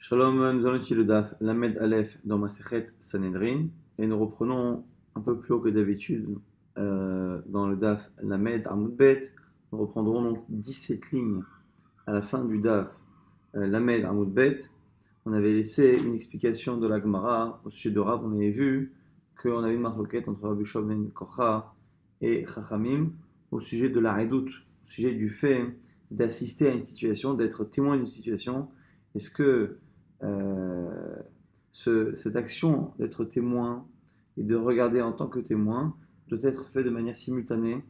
Shalom, nous allons étudier le Daf Lamed Aleph dans Masechet Sanhedrin et nous reprenons un peu plus haut que d'habitude dans le Daf Lamed Amud Bet. Nous reprendrons donc 17 lignes à la fin du Daf Lamed Amud Bet. On avait laissé une explication de la Gemara au sujet de Rav. On avait vu qu'on avait une marloquette entre Rabbi Shimon ben Kocha et Chachamim au sujet de la Redoute, au sujet du fait d'assister à une situation, d'être témoin d'une situation. Est-ce que euh, cette action d'être témoin et de regarder en tant que témoin doit être fait de manière simultanée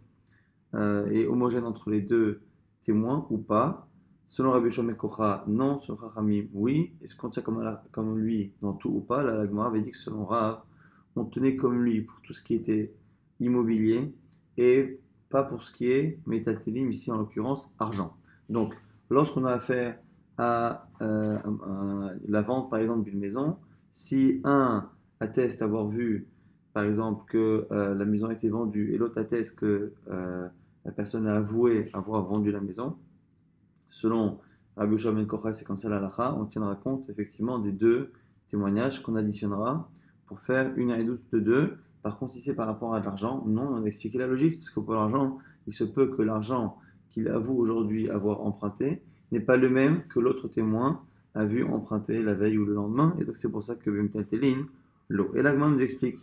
et homogène entre les deux témoins ou pas? Selon Rabbi Shimon ben Kocha, non. Selon Chachamim, oui. Est-ce qu'on tient comme lui dans tout ou pas? La Gemara avait dit que selon Rav, on tenait comme lui pour tout ce qui était immobilier et pas pour ce qui est métaltélim, ici en l'occurrence argent. Donc, lorsqu'on a affaire à la vente par exemple d'une maison, si un atteste avoir vu par exemple que la maison a été vendue et l'autre atteste que la personne a avoué avoir vendu la maison, selon Rabbi Shimon ben Kocha, c'est comme ça la halakha, on tiendra compte effectivement des deux témoignages qu'on additionnera pour faire une haïdoute de deux. Par contre, si c'est par rapport à de l'argent, non, on va expliquer la logique, parce que pour l'argent, il se peut que l'argent qu'il avoue aujourd'hui avoir emprunté n'est pas le même que l'autre témoin a vu emprunter la veille ou le lendemain, et donc c'est pour ça que Bimteltelin, l'eau. Et l'Agma nous explique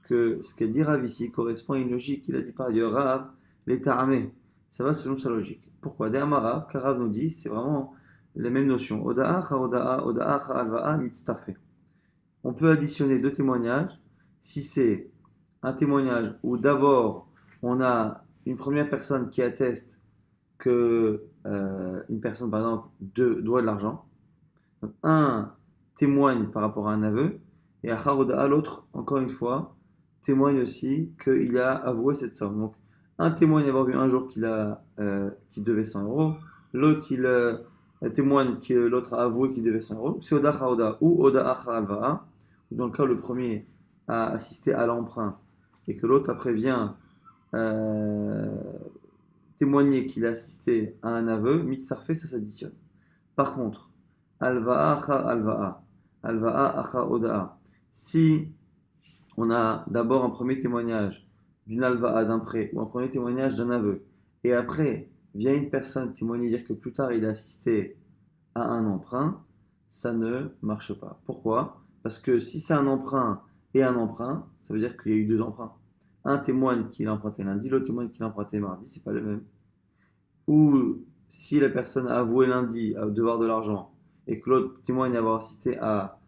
que ce qu'a dit Rav ici correspond à une logique qu'il a dit par ailleurs Rav, l'état armé. Ça va selon sa logique. Pourquoi? De'amara, car Rav nous dit, c'est vraiment les mêmes notions. Oda'acha, oda'a, oda'acha, alva'a, mitztarfe. On peut additionner deux témoignages si c'est un témoignage où d'abord on a une première personne qui atteste que une personne par exemple doit de l'argent. Donc, un témoigne par rapport à un aveu et à l'autre, encore une fois, témoigne aussi qu'il a avoué cette somme. Donc, un témoigne avoir vu un jour qu'il devait 100 euros, l'autre témoigne que l'autre a avoué qu'il devait 100 euros. C'est Oda Oda ou Oda Alva'a, dans le cas où le premier a assisté à l'emprunt et que l'autre après vient euh, témoigner qu'il a assisté à un aveu, mitzarfé, ça s'additionne. Par contre, alva'a achar alva'a, alva'a achar oda'a. Si on a d'abord un premier témoignage d'une alva'a, d'un prêt, ou un premier témoignage d'un aveu, et après vient une personne témoigner dire que plus tard il a assisté à un emprunt, ça ne marche pas. Pourquoi? Parce que si c'est un emprunt et un emprunt, ça veut dire qu'il y a eu deux emprunts. Un témoigne qu'il a emprunté lundi, l'autre témoigne qu'il a emprunté mardi, c'est pas le même. Ou si la personne a avoué lundi à devoir de l'argent et que l'autre témoigne avoir assisté à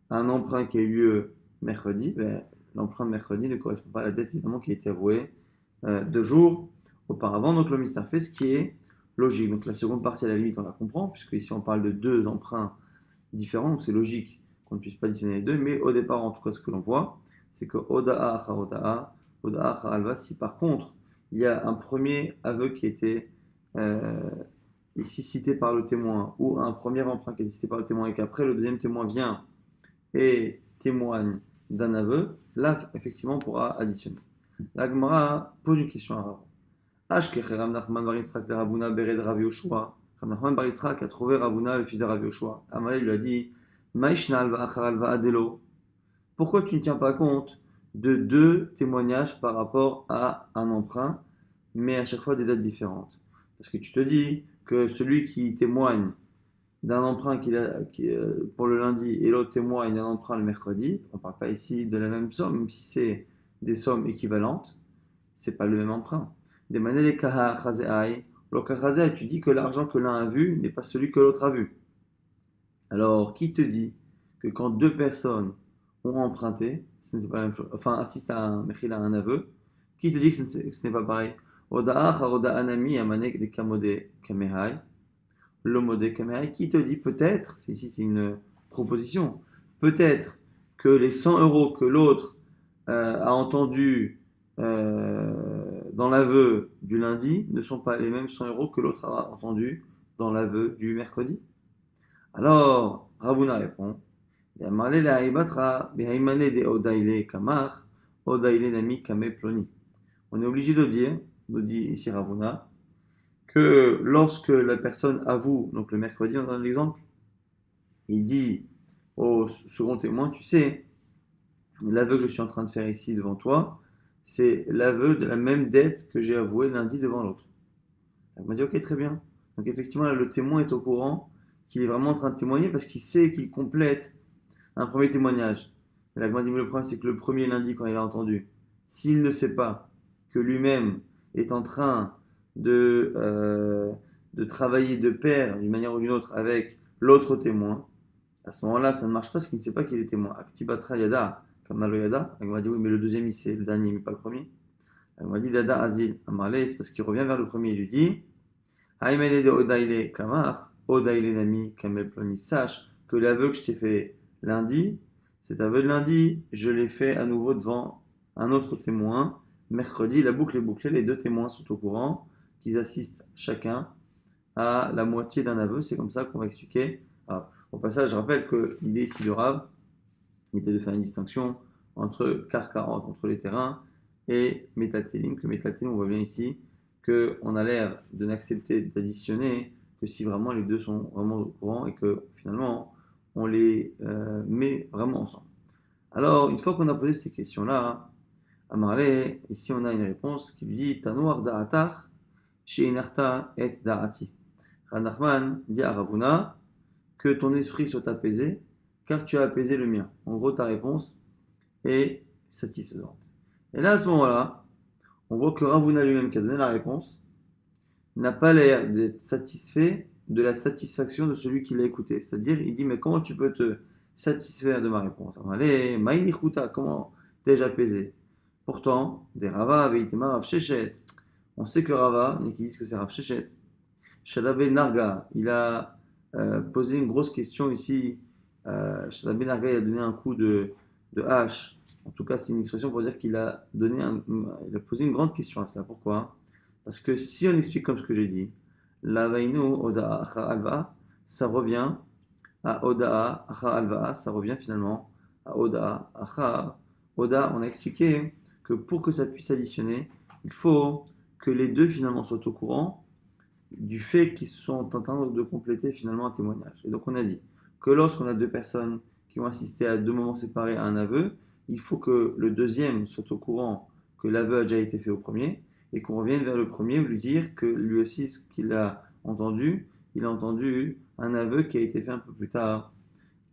un emprunt qui a eu lieu mercredi, ben, l'emprunt de mercredi ne correspond pas à la dette évidemment qui a été avouée 2 jours auparavant. Donc le mystère fait ce qui est logique. Donc la seconde partie à la limite on la comprend puisque ici on parle de deux emprunts différents, donc c'est logique qu'on ne puisse pas additionner les deux, mais au départ en tout cas ce que l'on voit c'est que Oda'a Acha Oda'a, Oda'a Acha Alva, si par contre il y a un premier aveu qui était euh, ici cité par le témoin, ou un premier emprunt qui est cité par le témoin, et qu'après le deuxième témoin vient et témoigne d'un aveu, là, effectivement, on pourra additionner. La Gemara pose une question à Rav. Ashkeche Rav Nachman bar Yitzchak le Ravuna bered Rav Yoshua. Rav Nachman bar Yitzchak a trouvé Ravuna, le fils de Rav Yoshua. Amalé lui a dit, Maïshnal va'achar va'adelo. Pourquoi tu ne tiens pas compte de deux témoignages par rapport à un emprunt, mais à chaque fois des dates différentes? Parce que tu te dis que celui qui témoigne d'un emprunt pour le lundi et l'autre témoigne d'un emprunt le mercredi, on ne parle pas ici de la même somme, même si c'est des sommes équivalentes, c'est pas le même emprunt. Des manel kaha chazeai, tu dis que l'argent que l'un a vu n'est pas celui que l'autre a vu. Alors, qui te dit que quand deux personnes ont emprunté, ce n'est pas la même chose, enfin, assiste à un aveu, qui te dit que ce n'est pas pareil? Oda'a charoda anami amanek de kamode kamehai, l'homodé kamehai, qui te dit peut-être, ici c'est une proposition, peut-être que les 100 euros que l'autre a entendus dans l'aveu du lundi ne sont pas les mêmes 100 euros que l'autre a entendus dans l'aveu du mercredi. Alors, Ravuna répond, on est obligé de dire, nous dit ici Ravuna, que lorsque la personne avoue, donc le mercredi, on donne l'exemple, Il dit au second témoin, tu sais, l'aveu que je suis en train de faire ici devant toi, c'est l'aveu de la même dette que j'ai avouée lundi devant l'autre. Elle m'a dit, ok, très bien. Donc effectivement, là, le témoin est au courant qu'il est vraiment en train de témoigner parce qu'il sait qu'il complète un premier témoignage. Et là, m'a dit, mais le problème, c'est que le premier lundi, quand il a entendu, s'il ne sait pas que lui-même est en train de travailler de pair, d'une manière ou d'une autre, avec l'autre témoin, à ce moment-là, ça ne marche pas parce qu'il ne sait pas qu'il est témoin. Aktibatra yada, kamalo yada. Elle m'a dit, oui, mais le deuxième, il sait, le dernier, mais pas le premier. Elle m'a dit, dada azil, amarle, c'est parce qu'il revient vers le premier, il lui dit, Haïmele de odaile kamar, odaile nami kamel ploni, sache que l'aveu que je t'ai fait lundi, cet aveu de lundi, je l'ai fait à nouveau devant un autre témoin. Mercredi, la boucle est bouclée, les deux témoins sont au courant, qu'ils assistent chacun à la moitié d'un aveu. C'est comme ça qu'on va expliquer. Ah, au passage, je rappelle que l'idée ici de Rav était de faire une distinction entre Karkarot, entre les terrains, et Métaltélim, que Métaltélim, on voit bien ici, qu'on a l'air de n'accepter d'additionner que si vraiment les deux sont vraiment au courant et que finalement on les met vraiment ensemble. Alors, une fois qu'on a posé ces questions-là, à Marley, ici on a une réponse qui lui dit Tanoar da'atar, she'inarta et da'ati. Ranachman dit à Ravuna que ton esprit soit apaisé, car tu as apaisé le mien. En gros, ta réponse est satisfaisante. Et là, à ce moment-là, on voit que Ravuna lui-même qui a donné la réponse n'a pas l'air d'être satisfait de la satisfaction de celui qui l'a écouté. C'est-à-dire, il dit, mais comment tu peux te satisfaire de ma réponse? Allez, Maïnichuta, comment t'ai-je apaisé? Pourtant, des Rava, Veitema, Rav Shechet. On sait que Rava, il y en a qui disent que c'est Rav Shechet. Shadabe Narga, il a posé une grosse question ici. Shadabe Narga, il a donné un coup de hache. En tout cas, c'est une expression pour dire qu'il a il a posé une grande question à ça. Pourquoi? Parce que si on explique comme ce que j'ai dit, la vainu oda'a achar alva, ça revient à oda'a achar alva, ça revient finalement à oda'a achar. Oda, on a expliqué que pour que ça puisse additionner, il faut que les deux finalement soient au courant du fait qu'ils sont en train de compléter finalement un témoignage. Et donc on a dit que lorsqu'on a deux personnes qui ont assisté à deux moments séparés à un aveu, il faut que le deuxième soit au courant que l'aveu a déjà été fait au premier et qu'on revienne vers le premier lui dire que lui aussi ce qu'il a entendu, il a entendu un aveu qui a été fait un peu plus tard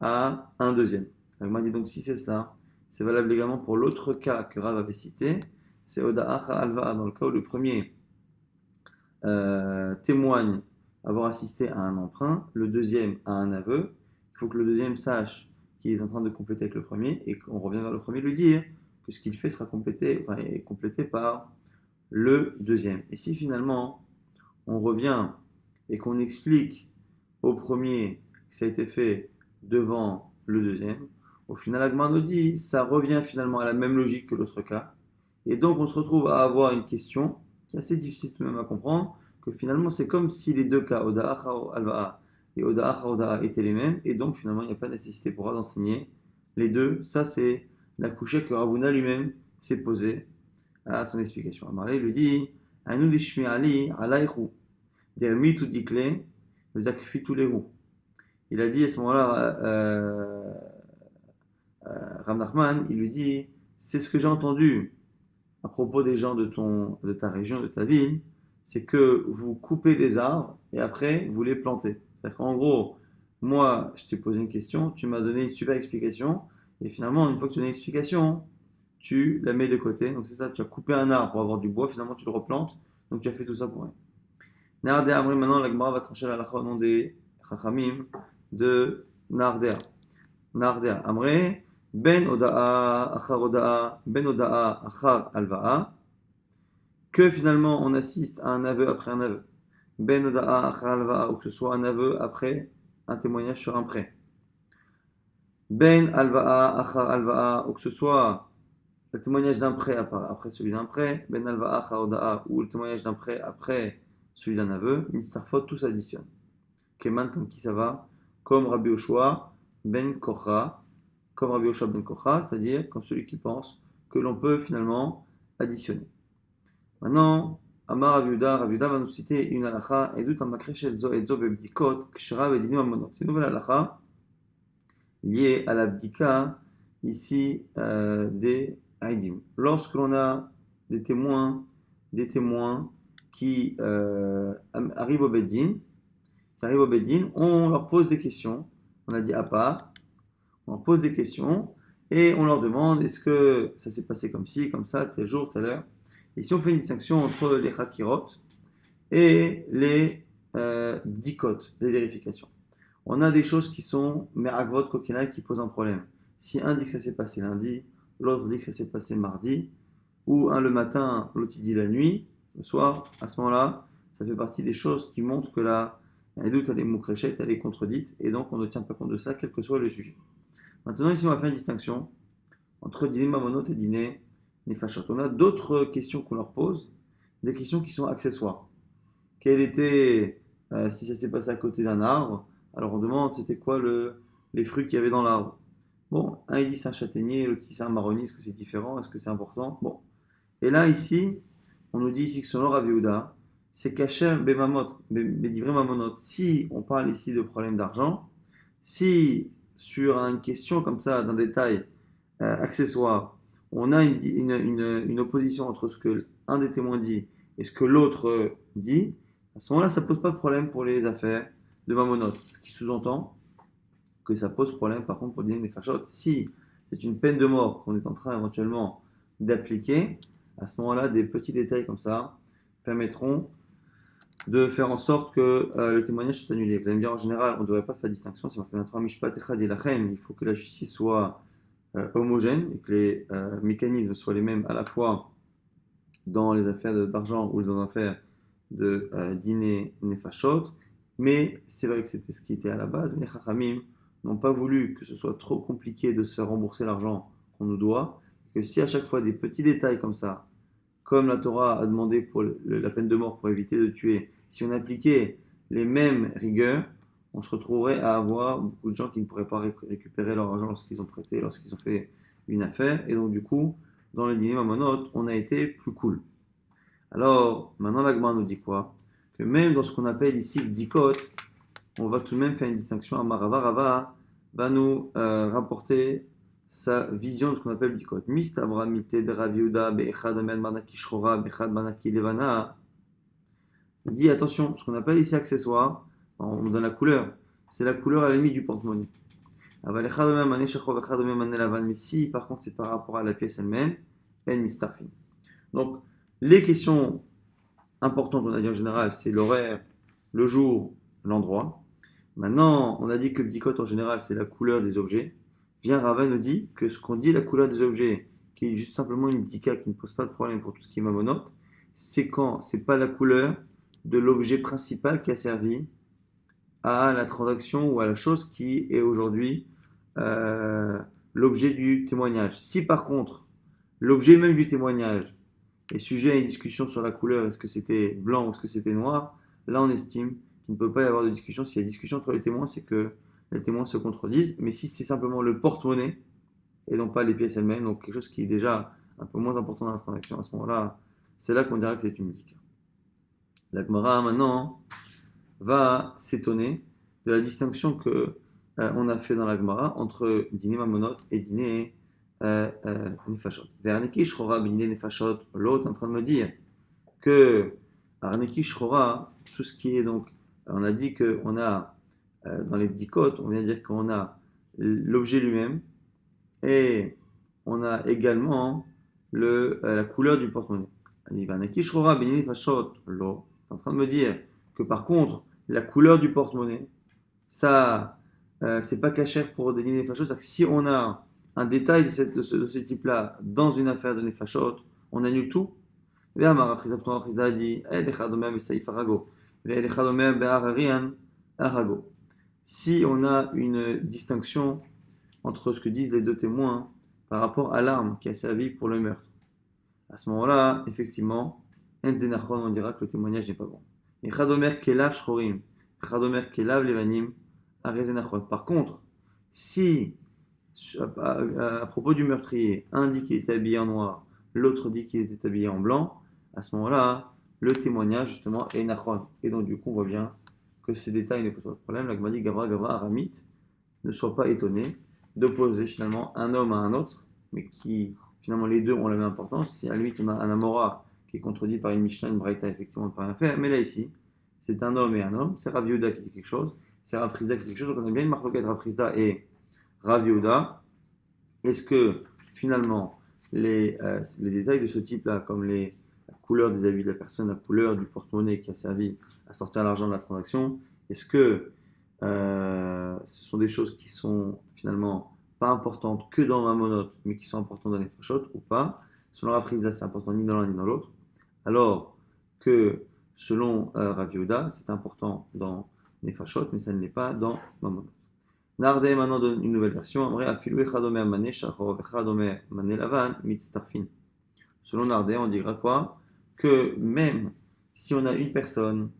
à un deuxième. Donc, m'a dit donc si c'est cela, c'est valable également pour l'autre cas que Rav avait cité, c'est Oda'a Alva dans le cas où le premier témoigne avoir assisté à un emprunt, le deuxième à un aveu. Il faut que le deuxième sache qu'il est en train de compléter avec le premier et qu'on revient vers le premier lui dire que ce qu'il fait sera complété, enfin, est complété par le deuxième. Et si finalement on revient et qu'on explique au premier que ça a été fait devant le deuxième, au final Agmar nous dit ça revient finalement à la même logique que l'autre cas. Et donc on se retrouve à avoir une question qui est assez difficile tout de même à comprendre, que finalement c'est comme si les deux cas, Oda'a Alva'a et Oda'a étaient les mêmes, et donc finalement il n'y a pas de nécessité pour d'enseigner les deux. Ça c'est la couchée que Ravuna lui-même s'est posée à son explication. Amarle lui dit Anu dishmi ali alayhu dermi tout dikle zakfi tous les roues. Il a dit à ce moment-là, Rav Nachman, il lui dit c'est ce que j'ai entendu à propos des gens de ta région, de ta ville, c'est que vous coupez des arbres et après vous les plantez. C'est-à-dire qu'en gros, moi, je t'ai posé une question, tu m'as donné une super explication, et finalement, une fois que tu as une explication, tu la mets de côté. Donc c'est ça, tu as coupé un arbre pour avoir du bois, finalement tu le replantes, donc tu as fait tout ça pour rien. Nardea, maintenant la Gemara va trancher la halakha au nom des Chachamim de Nardea. Nardea, Amré, Ben Oda'a, Achar Oda'a, Ben Oda'a, Achar Alva'a, que finalement on assiste à un aveu après un aveu. Ben Oda'a, Achar Alva'a, ou que ce soit un aveu après un témoignage sur un prêt. Ben Alva'a, Achar Alva'a, ou que ce soit le témoignage d'un prêt après celui d'un prêt. Ben Alva'a, Achar Oda'a, ou le témoignage d'un prêt après celui d'un aveu. Mitzarfot, tout s'additionne. Keman, comme qui ça va? Comme Rabbi Yoshua ben Kocha, comme Rabbi Yoshua ben Kocha, c'est-à-dire comme celui qui pense que l'on peut finalement additionner. Maintenant, Amar Rav Yehuda va nous citer une halakha, Edut Amakreshet Zo et Zo Bebdikot, Kshra Vedinim Amonot. C'est une nouvelle halakha lié à l'abdika, ici, des Haïdim. Lorsque l'on a des témoins qui arrivent au Beddin, on leur pose des questions. On a dit à part, on leur pose des questions et on leur demande est-ce que ça s'est passé comme ci, comme ça, tel jour, telle heure. Et si on fait une distinction entre les Hakirot et les dikot, les vérifications. On a des choses qui sont me'agvot kokena qui posent un problème. Si un dit que ça s'est passé lundi, l'autre dit que ça s'est passé mardi, ou un le matin, l'autre dit la nuit, le soir, à ce moment-là, ça fait partie des choses qui montrent que la doute elle est moukréchette, elle est contredite, et donc on ne tient pas compte de ça, quel que soit le sujet. Maintenant, ici, on va faire une distinction entre dîner mamonot et dîner nefashot. On a d'autres questions qu'on leur pose, des questions qui sont accessoires. Quel était, si ça s'est passé à côté d'un arbre, alors on demande c'était quoi les fruits qu'il y avait dans l'arbre. Bon, un il dit c'est un châtaignier, l'autre dit c'est un marronnier, est-ce que c'est différent, est-ce que c'est important? Bon. Et là, ici, on nous dit ici que selon Rav Yehuda, c'est kasher bemamot, bedivrei mamonot. Si on parle ici de problème d'argent, si sur une question comme ça, d'un détail accessoire, on a une opposition entre ce que un des témoins dit et ce que l'autre dit, à ce moment-là, ça ne pose pas de problème pour les affaires de mamonot. Ce qui sous-entend que ça pose problème, par contre, pour dîner des fachot. Si c'est une peine de mort qu'on est en train éventuellement d'appliquer, à ce moment-là, des petits détails comme ça permettront de faire en sorte que le témoignage soit annulé. Vous allez me dire, en général, on ne devrait pas faire distinction. C'est marqué dans la Torah Mishpat Echad Elachem. Il faut que la justice soit homogène et que les mécanismes soient les mêmes à la fois dans les affaires d'argent ou dans les affaires de dîner nefashot. Mais c'est vrai que c'était ce qui était à la base. Mais les Chachamim n'ont pas voulu que ce soit trop compliqué de se faire rembourser l'argent qu'on nous doit. Que si à chaque fois des petits détails comme ça, comme la Torah a demandé pour la peine de mort pour éviter de tuer, si on appliquait les mêmes rigueurs, on se retrouverait à avoir beaucoup de gens qui ne pourraient pas récupérer leur argent lorsqu'ils ont prêté, lorsqu'ils ont fait une affaire. Et donc du coup, dans les dîners mamonot, on a été plus cool. Alors, maintenant la Gemara nous dit quoi? Que même dans ce qu'on appelle ici le dikot, on va tout de même faire une distinction. Amarava Rava va nous rapporter sa vision de ce qu'on appelle le dikot. Mistabra mite de Rav Yehuda be'echad amed manaki shchora be'echad manaki levana. Il dit attention, ce qu'on appelle ici accessoire, on donne la couleur, c'est la couleur à la limite du porte-monnaie. Aval echad amed mané shachor echad amed mané lavan. Mais si par contre c'est par rapport à la pièce elle-même, en mistarfin. Donc les questions importantes, on a dit en général, c'est l'horaire, le jour, l'endroit. Maintenant, on a dit que le bdikot en général, c'est la couleur des objets. Vient Rava nous dit que ce qu'on dit, la couleur des objets, qui est juste simplement une bdika qui ne pose pas de problème pour tout ce qui est mamonote, c'est quand c'est pas la couleur de l'objet principal qui a servi à la transaction ou à la chose qui est aujourd'hui l'objet du témoignage. Si par contre, l'objet même du témoignage est sujet à une discussion sur la couleur, est-ce que c'était blanc ou est-ce que c'était noir, là on estime qu'il ne peut pas y avoir de discussion. S'il y a discussion entre les témoins, c'est que les témoins se contredisent. Mais si c'est simplement le porte-monnaie et non pas les pièces elles-mêmes, donc quelque chose qui est déjà un peu moins important dans la transaction, à ce moment-là, c'est là qu'on dirait que c'est une musique. La Gemara maintenant va s'étonner de la distinction que on a fait dans la Gemara entre dîner mamonot et dîner nefashot. Verneki shrora dîner nefashot, l'autre est en train de me dire que Arneki shrora, tout ce qui est donc, on a dit qu'on a dans les bdikot, on vient de dire qu'on a l'objet lui-même et on a également la couleur du porte-monnaie. Arneki shrora dîner nefashot, l'autre est en train de me dire que par contre, la couleur du porte-monnaie, ça, c'est pas cachère pour des dîners nefashot. C'est-à-dire que si on a un détail de ce type-là dans une affaire de nefashot, on annule tout. Si on a une distinction entre ce que disent les deux témoins par rapport à l'arme qui a servi pour le meurtre, à ce moment-là, effectivement, on dira que le témoignage n'est pas bon. Par contre, si à propos du meurtrier, un dit qu'il était habillé en noir, l'autre dit qu'il était habillé en blanc, à ce moment-là, le témoignage justement est nachon. Et donc du coup, on voit bien que ces détails ne posent pas de problème. La Gemara dit Gavra, Gavra, Aramite, ne sois pas étonné. d'opposer finalement un homme à un autre, mais qui finalement les deux ont la même importance. Si à la limite on a un Amora qui est contredit par une Mishnah, une Braïta, effectivement, on ne peut rien faire. Mais là ici, c'est un homme et un homme. C'est Rav Yehuda qui dit quelque chose, c'est Rav Frisda qui dit quelque chose. Donc on a bien une marloquette Rav Frisda et Rav Yehuda. Est-ce que finalement les détails de ce type-là, comme la couleur des habits de la personne, la couleur du porte-monnaie qui a servi à sortir l'argent de la transaction, est-ce que ce sont des choses qui sont finalement pas importantes que dans ma monote, mais qui sont importantes dans les fachotes ou pas? Selon Rav Frisda, c'est important ni dans l'un ni dans l'autre. Alors que selon Rav Yehuda, c'est important dans les fachotes, mais ça ne l'est pas dans ma monote. Nardé maintenant donne une nouvelle version. Selon Nardé, on dira quoi? Que même si on a une personne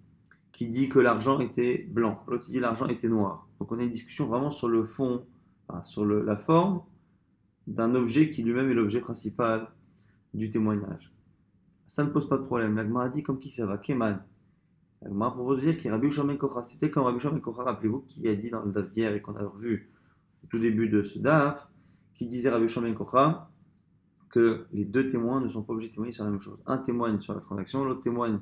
qui dit que l'argent était blanc, l'autre dit que l'argent était noir. Donc on a une discussion vraiment sur le fond, enfin, sur la forme d'un objet qui lui-même est l'objet principal du témoignage. Ça ne pose pas de problème. La Gemara dit comme qui ça va? Keman. La Gemara propose de dire qu'il y a Rabbi Yoshua ben Kocha. C'était comme Rabbi Yoshua ben Kocha, rappelez-vous, qui a dit dans le daf d'hier et qu'on a revu au tout début de ce daf, qui disait Rabbi Yoshua ben Kocha que les deux témoins ne sont pas obligés de témoigner sur la même chose. Un témoigne sur la transaction, l'autre témoigne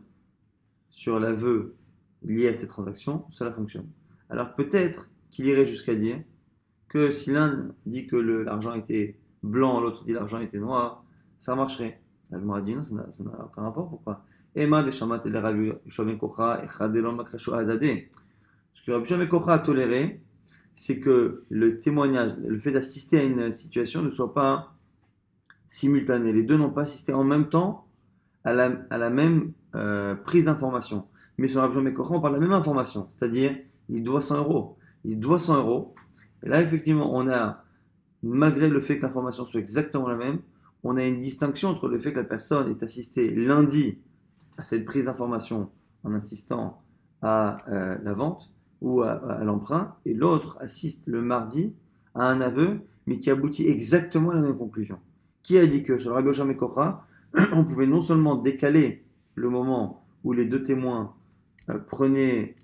sur l'aveu lié à cette transaction, cela fonctionne. Alors peut-être qu'il irait jusqu'à dire que si l'un dit que l'argent était blanc, l'autre dit que l'argent était noir, ça marcherait. La Gemara dit non, ça n'a aucun rapport, pourquoi? Emma de Shamat et Rabbi Yoshua ben Kocha et Chadelon Makrasho Adade. Ce que Rabbi Yoshua ben Kocha a toléré, c'est que le témoignage, le fait d'assister à une situation ne soit pas simultané. Les deux n'ont pas assisté en même temps à la même prise d'information. Mais sur Rabbi Yoshua ben Kocha, on parle de la même information, c'est-à-dire il doit 100 euros. Il doit 100 euros. Et là, effectivement, on a, malgré le fait que l'information soit exactement la même, on a une distinction entre le fait que la personne est assistée lundi à cette prise d'information en assistant à la vente ou à l'emprunt, et l'autre assiste le mardi à un aveu, mais qui aboutit exactement à la même conclusion. Qui a dit que sur le Rabbi Yoshua ben Kocha, on pouvait non seulement décaler le moment où les deux témoins prenaient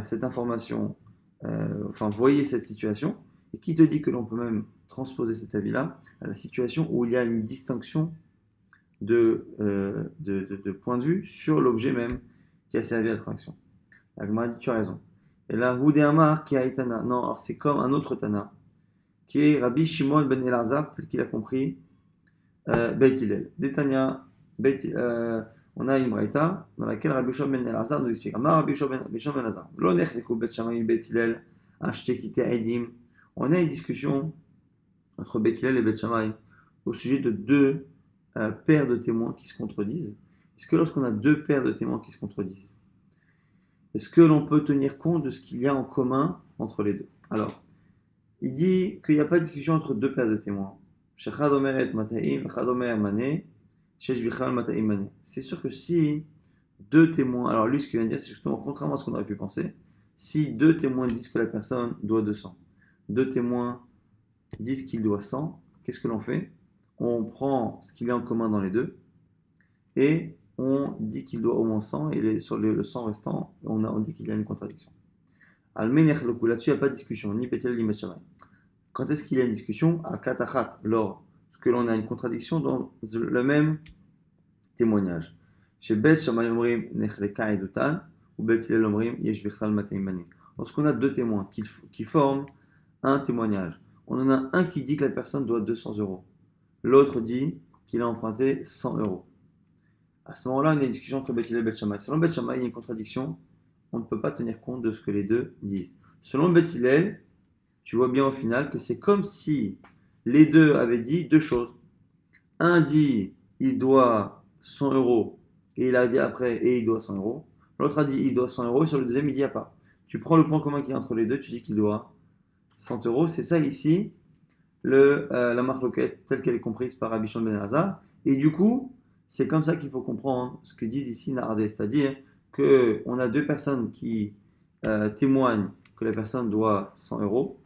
cette information, enfin voyaient cette situation, et qui te dit que l'on peut même transposer cet avis-là à la situation où il y a une distinction de point de vue sur l'objet même qui a servi à la transaction. La Gemara dit, tu as raison. Et là, Houdé Amar qui a Tana. Non, alors c'est comme un autre Tana, qui est Rabbi Shimon ben Elazar, tel qu'il a compris, Beit Hillel. Détania, on a une braïta dans laquelle Rabbi Shimon ben Elazar nous explique. Amar Rabbi Shimon ben Elazar. Lo nechleku bet Shammai Beit Hillel, acheté quitté Aidim. On a une discussion entre Beit Hillel et Beit Shammai au sujet de deux paires de témoins qui se contredisent. Est-ce que lorsqu'on a deux paires de témoins qui se contredisent, est-ce que l'on peut tenir compte de ce qu'il y a en commun entre les deux? Alors, il dit qu'il n'y a pas de discussion entre deux paires de témoins. C'est sûr que si deux témoins, alors lui ce qu'il vient de dire c'est justement contrairement à ce qu'on aurait pu penser, si deux témoins disent que la personne doit 200, deux témoins disent qu'il doit 100, qu'est-ce que l'on fait? On prend ce qu'il y a en commun dans les deux et on dit qu'il doit au moins 100 et sur le 100 restant, on dit qu'il y a une contradiction. Là-dessus, il n'y a pas de discussion, ni Beit Hillel ni Beit Shammai. Quand est-ce qu'il y a une discussion? À Katachat, lorsque l'on a une contradiction dans le même témoignage. Chez Beit Shammai omrim nechleka edutan ou Beit Hillel omrim yesh bichal matayim bani. Lorsqu'on a deux témoins qui forment un témoignage, on en a un qui dit que la personne doit 200 euros, l'autre dit qu'il a emprunté 100 euros. À ce moment-là, on a une discussion entre Beit Hillel et Beit Shammai. Selon Beit Shammai, il y a une contradiction, on ne peut pas tenir compte de ce que les deux disent. Selon Beit Hillel, tu vois bien au final que c'est comme si les deux avaient dit deux choses. Un dit il doit 100 euros et il a dit après et il doit 100 euros. L'autre a dit il doit 100 euros et sur le deuxième il dit il n'y a pas. Tu prends le point commun qu'il y a entre les deux, tu dis qu'il doit 100 euros. C'est ça ici la marloquette telle qu'elle est comprise par Rabbi Shimon ben Elazar. Et du coup, c'est comme ça qu'il faut comprendre ce que disent ici Nardé, c'est-à-dire qu'on a deux personnes qui témoignent que la personne doit 100 euros.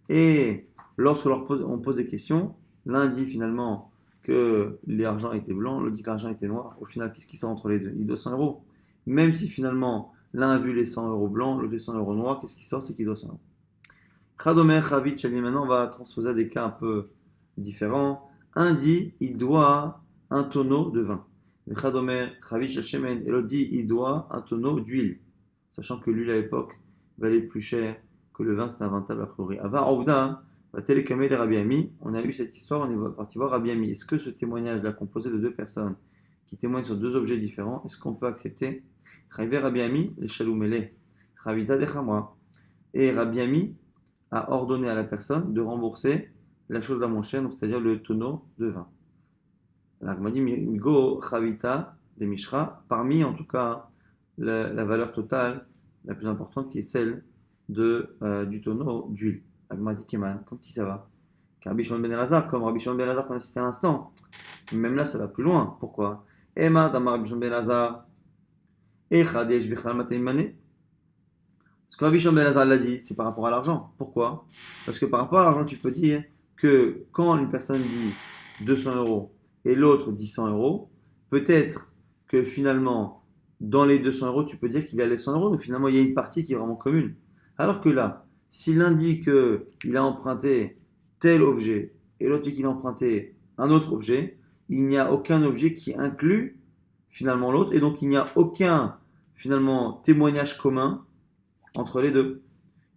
Et lorsque on pose des questions, l'un dit finalement que l'argent était blanc, l'autre dit que l'argent était noir. Au final, qu'est-ce qui sort entre les deux? Il doit 100 euros. Même si finalement l'un a vu les 100 euros blancs, l'autre les 100 euros noirs, qu'est-ce qui sort? C'est qu'il doit 100 euros. Chadomer, Chavit, Shali. Maintenant, on va transposer à des cas un peu différents. Un dit, il doit un tonneau de vin. Chadomer, Chavit, Shemen. Et l'autre dit, il doit un tonneau d'huile. Sachant que l'huile à l'époque valait plus cher que le vin, c'était inventable a priori. Ava, Ovda, Télékamé de Rabbi Ami. On a eu cette histoire, on est parti voir Rabbi Ami. Est-ce que ce témoignage-là, composé de deux personnes qui témoignent sur deux objets différents, est-ce qu'on peut accepter Chaïvé Rabbi Ami, le Shaloumele, Chavita de Chamra. Et Rabbi Ami a ordonné à la personne de rembourser la chose la moins chère, donc c'est-à-dire le tonneau de vin. Alors, il m'a dit Migo Chavita des Mishra, parmi en tout cas la valeur totale la plus importante qui est celle du tonneau d'huile. Agma dit Keman, comme qui ça va Rabbi Shimon ben Elazar, comme Rabbi Shimon ben Elazar qu'on a cité à l'instant. Même là, ça va plus loin. Pourquoi Emma, Damar Rabbi Shimon ben Elazar, Echadesh Bichal Matemane. Ce que Rabbi Shimon ben Elazar l'a dit, c'est par rapport à l'argent. Pourquoi Parce que par rapport à l'argent, tu peux dire que quand une personne dit 200 euros et l'autre dit 100 euros, peut-être que finalement, dans les 200 euros, tu peux dire qu'il a les 100 euros. Donc finalement, il y a une partie qui est vraiment commune. Alors que là, si l'un dit qu'il a emprunté tel objet et l'autre dit qu'il a emprunté un autre objet, il n'y a aucun objet qui inclut finalement l'autre et donc il n'y a aucun finalement témoignage commun entre les deux.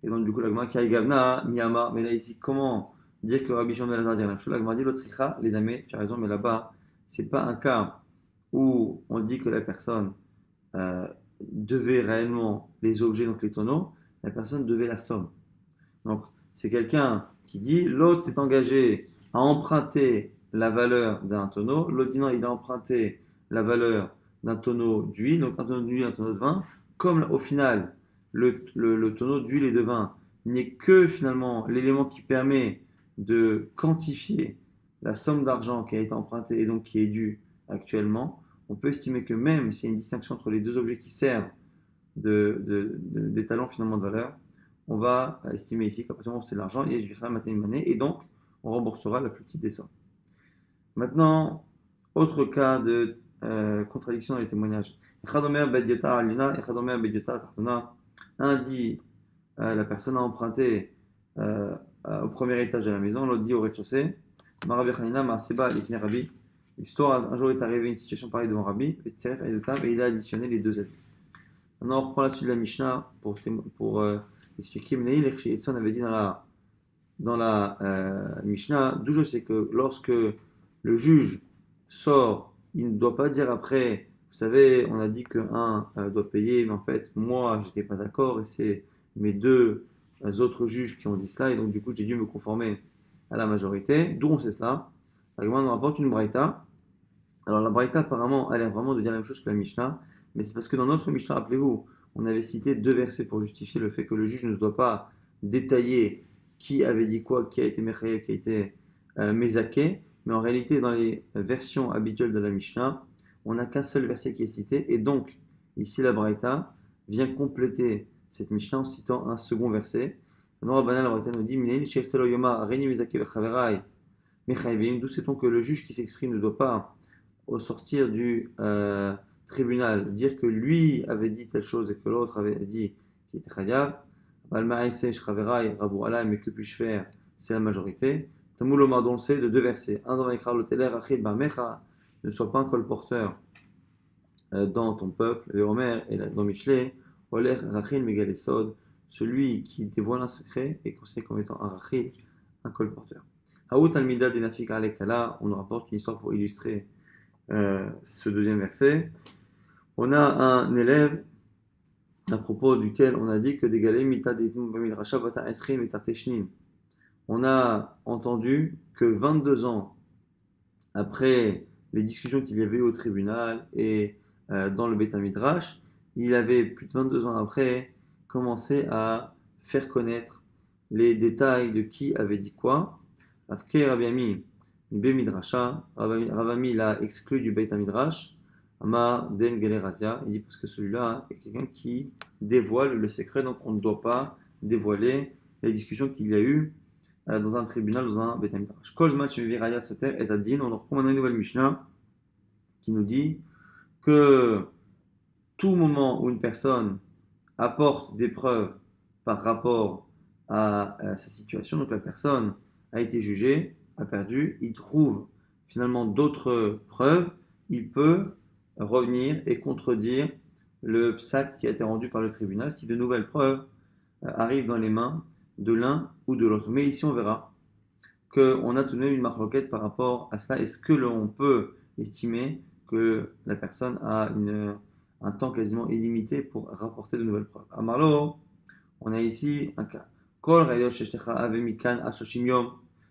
Et donc, du coup, la Gemara qui a Gavna, Miyama, mais là, ici, comment dire que Rabbi Shimon ben Elazar dit la même chose? La Gemara dit l'autricha, les damés, tu as raison, mais là-bas, c'est pas un cas où on dit que la personne euh, devait réellement les objets, donc les tonneaux, la personne devait la somme. Donc, c'est quelqu'un qui dit l'autre s'est engagé à emprunter la valeur d'un tonneau, l'autre dit non, il a emprunté la valeur d'un tonneau d'huile, donc un tonneau d'huile, un tonneau de vin. Comme au final, le tonneau d'huile et de vin n'est que finalement l'élément qui permet de quantifier la somme d'argent qui a été empruntée et donc qui est due actuellement, on peut estimer que même s'il y a une distinction entre les deux objets qui servent d'étalon finalement de valeur, on va estimer ici qu'à partir du moment où c'est de l'argent, et donc on remboursera la plus petite des sommes. Maintenant, autre cas de contradiction dans les témoignages. Un dit la personne a emprunté au premier étage de la maison, l'autre dit au rez-de-chaussée. L'histoire, un jour est arrivé une situation pareille devant Rabbi, et il a additionné les deux avis. Maintenant, on reprend la suite de la Mishnah pour expliquer. On avait dit dans la Mishnah, d'où je sais que lorsque le juge sort, il ne doit pas dire après, vous savez, on a dit que un doit payer, mais en fait, moi, j'étais pas d'accord et c'est mes deux autres juges qui ont dit cela, et donc du coup, j'ai dû me conformer à la majorité. D'où on sait cela? La Gemara nous rapporte une braïta. Alors la braïta, apparemment, a l'air vraiment de dire la même chose que la Mishnah, mais c'est parce que dans notre Mishnah, rappelez-vous, on avait cité deux versets pour justifier le fait que le juge ne doit pas détailler qui avait dit quoi, qui a été mechayev, qui a été mezaké, mais en réalité, dans les versions habituelles de la Mishnah, on n'a qu'un seul verset qui est cité, et donc, ici, la braïta vient compléter cette Mishnah en citant un second verset. La braïta nous dit, d'où sait-on que le juge qui s'exprime ne doit pas au sortir du tribunal, dire que lui avait dit telle chose et que l'autre avait dit qu'il était chayav, mais que puis-je faire? C'est la majorité. Tamoul Omar, dont c'est de deux versets. Un dans Vaikra l'Oteler, Achid Bamecha, ne sois pas un colporteur dans ton peuple, et Omer, et dans Michelet, Oler Rachil Megalesod, celui qui dévoile un secret est considéré comme étant un Rachil, un colporteur. Haout Almida Denafik Alekala, on nous rapporte une histoire pour illustrer ce deuxième verset. On a un élève à propos duquel on a dit que on a entendu que 22 ans après les discussions qu'il y avait eu au tribunal et dans le Beit Midrash, il avait plus de 22 ans après commencé à faire connaître les détails de qui avait dit quoi. Afke Rabbi Ami Midrasha, Ravami l'a exclu du Beit Midrash. Amar Den Gelerazia, il dit parce que celui-là est quelqu'un qui dévoile le secret, donc on ne doit pas dévoiler les discussions qu'il y a eu dans un tribunal, dans un Beit Midrash. Kolzman Shemiraya Soter et Adin, on reprend maintenant une nouvelle Mishnah qui nous dit que tout moment où une personne apporte des preuves par rapport à sa situation. Donc la personne a été jugée, a perdu, il trouve finalement d'autres preuves, il peut revenir et contredire le psaque qui a été rendu par le tribunal si de nouvelles preuves arrivent dans les mains de l'un ou de l'autre. Mais ici, on verra qu'on a tout de même une marloquette par rapport à cela. Est-ce que l'on peut estimer que la personne a un temps quasiment illimité pour rapporter de nouvelles preuves? Amarlo, on a ici un cas.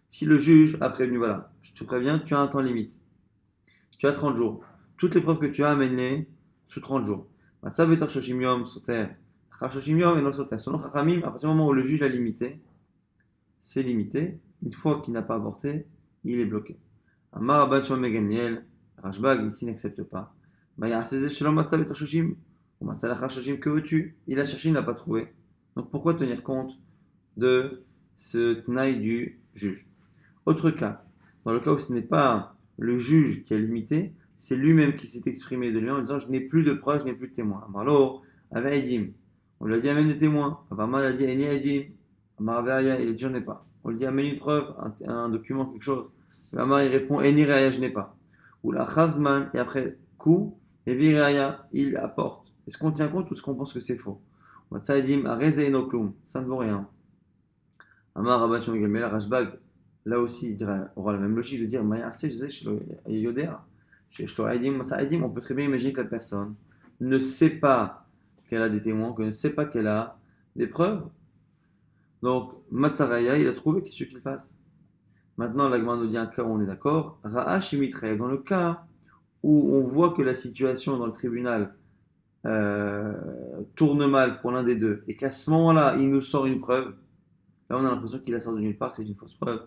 Si le juge a prévenu, voilà, je te préviens, tu as un temps limite. Tu as 30 jours. Toutes les preuves que tu as, amène-les sous 30 jours. Selon Chachamim, à partir du moment où le juge l'a limité, c'est limité. Une fois qu'il n'a pas avorté, il est bloqué. Amar Abba Shimon ben Gamliel, Rashbag ici n'accepte pas. Que veux-tu? Il a cherché, il n'a pas trouvé. Donc pourquoi tenir compte de ce tnaï du juge? Autre cas, dans le cas où ce n'est pas le juge qui a limité, c'est lui-même qui s'est exprimé de lui-même en disant je n'ai plus de preuves, je n'ai plus de témoins. Amarlo, avait Edim. On lui a dit amène des témoins. Apparemment, il a dit Eni Edim. Amar Veaya, il a dit j'en ai pas. On lui dit amène une preuve, un document, quelque chose. Amar, il répond Eni Reaya, je n'ai pas. Ou la Charzman, et après coup, Evi Reaya, il apporte. Est-ce qu'on tient compte ou est-ce qu'on pense que c'est faux? Matsa Edim, Areze Enoklum, ça ne vaut rien. Amar Rabban Shimon ben Gamliel, Rashbag, là aussi, il aura la même logique de dire Maya je sais, je Yodéa. On peut très bien imaginer que la personne ne sait pas qu'elle a des témoins, qu'elle ne sait pas qu'elle a des preuves. Donc, Matsaraya, il a trouvé qu'est-ce qu'il fasse. Maintenant, l'Agma nous dit un cas où on est d'accord. Ra'ash Mitre, dans le cas où on voit que la situation dans le tribunal euh, tourne mal pour l'un des deux et qu'à ce moment-là, il nous sort une preuve. Là, on a l'impression qu'il la sort de nulle part, que c'est une fausse preuve.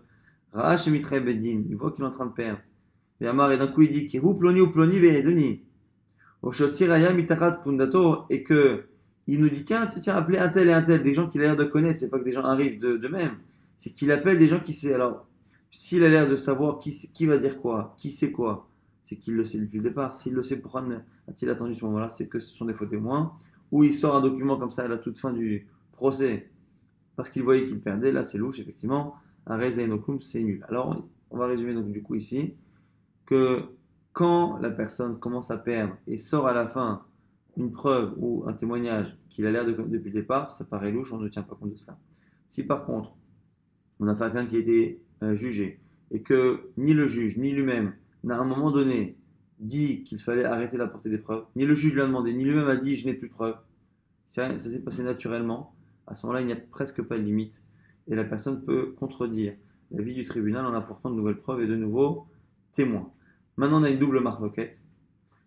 Ra'ash Mitre Bedin, il voit qu'il est en train de perdre. Et Amar, et d'un coup, il dit Kiru ploni ou ploni veredoni. Oshotsiraya mitarat pundato, et que il nous dit tiens, appelez un tel et un tel, des gens qu'il a l'air de connaître, c'est pas que des gens arrivent de même, c'est qu'il appelle des gens qui sait. Alors, s'il a l'air de savoir qui va dire quoi, qui sait quoi, c'est qu'il le sait depuis le départ. S'il le sait, pourquoi a-t-il attendu ce moment-là? C'est que ce sont des faux témoins. Ou il sort un document comme ça à la toute fin du procès parce qu'il voyait qu'il perdait. Là, c'est louche, effectivement. Un reza enokum, c'est nul. Alors, on va résumer donc du coup ici que quand la personne commence à perdre et sort à la fin une preuve ou un témoignage qu'il a l'air depuis le départ, ça paraît louche, on ne tient pas compte de cela. Si par contre, on a quelqu'un qui a été jugé et que ni le juge ni lui-même n'a à un moment donné dit qu'il fallait arrêter d'apporter des preuves, ni le juge lui a demandé, ni lui-même a dit je n'ai plus de preuves, ça s'est passé naturellement, à ce moment-là il n'y a presque pas de limite et la personne peut contredire l'avis du tribunal en apportant de nouvelles preuves et de nouveaux témoins. Maintenant, on a une double marloquette.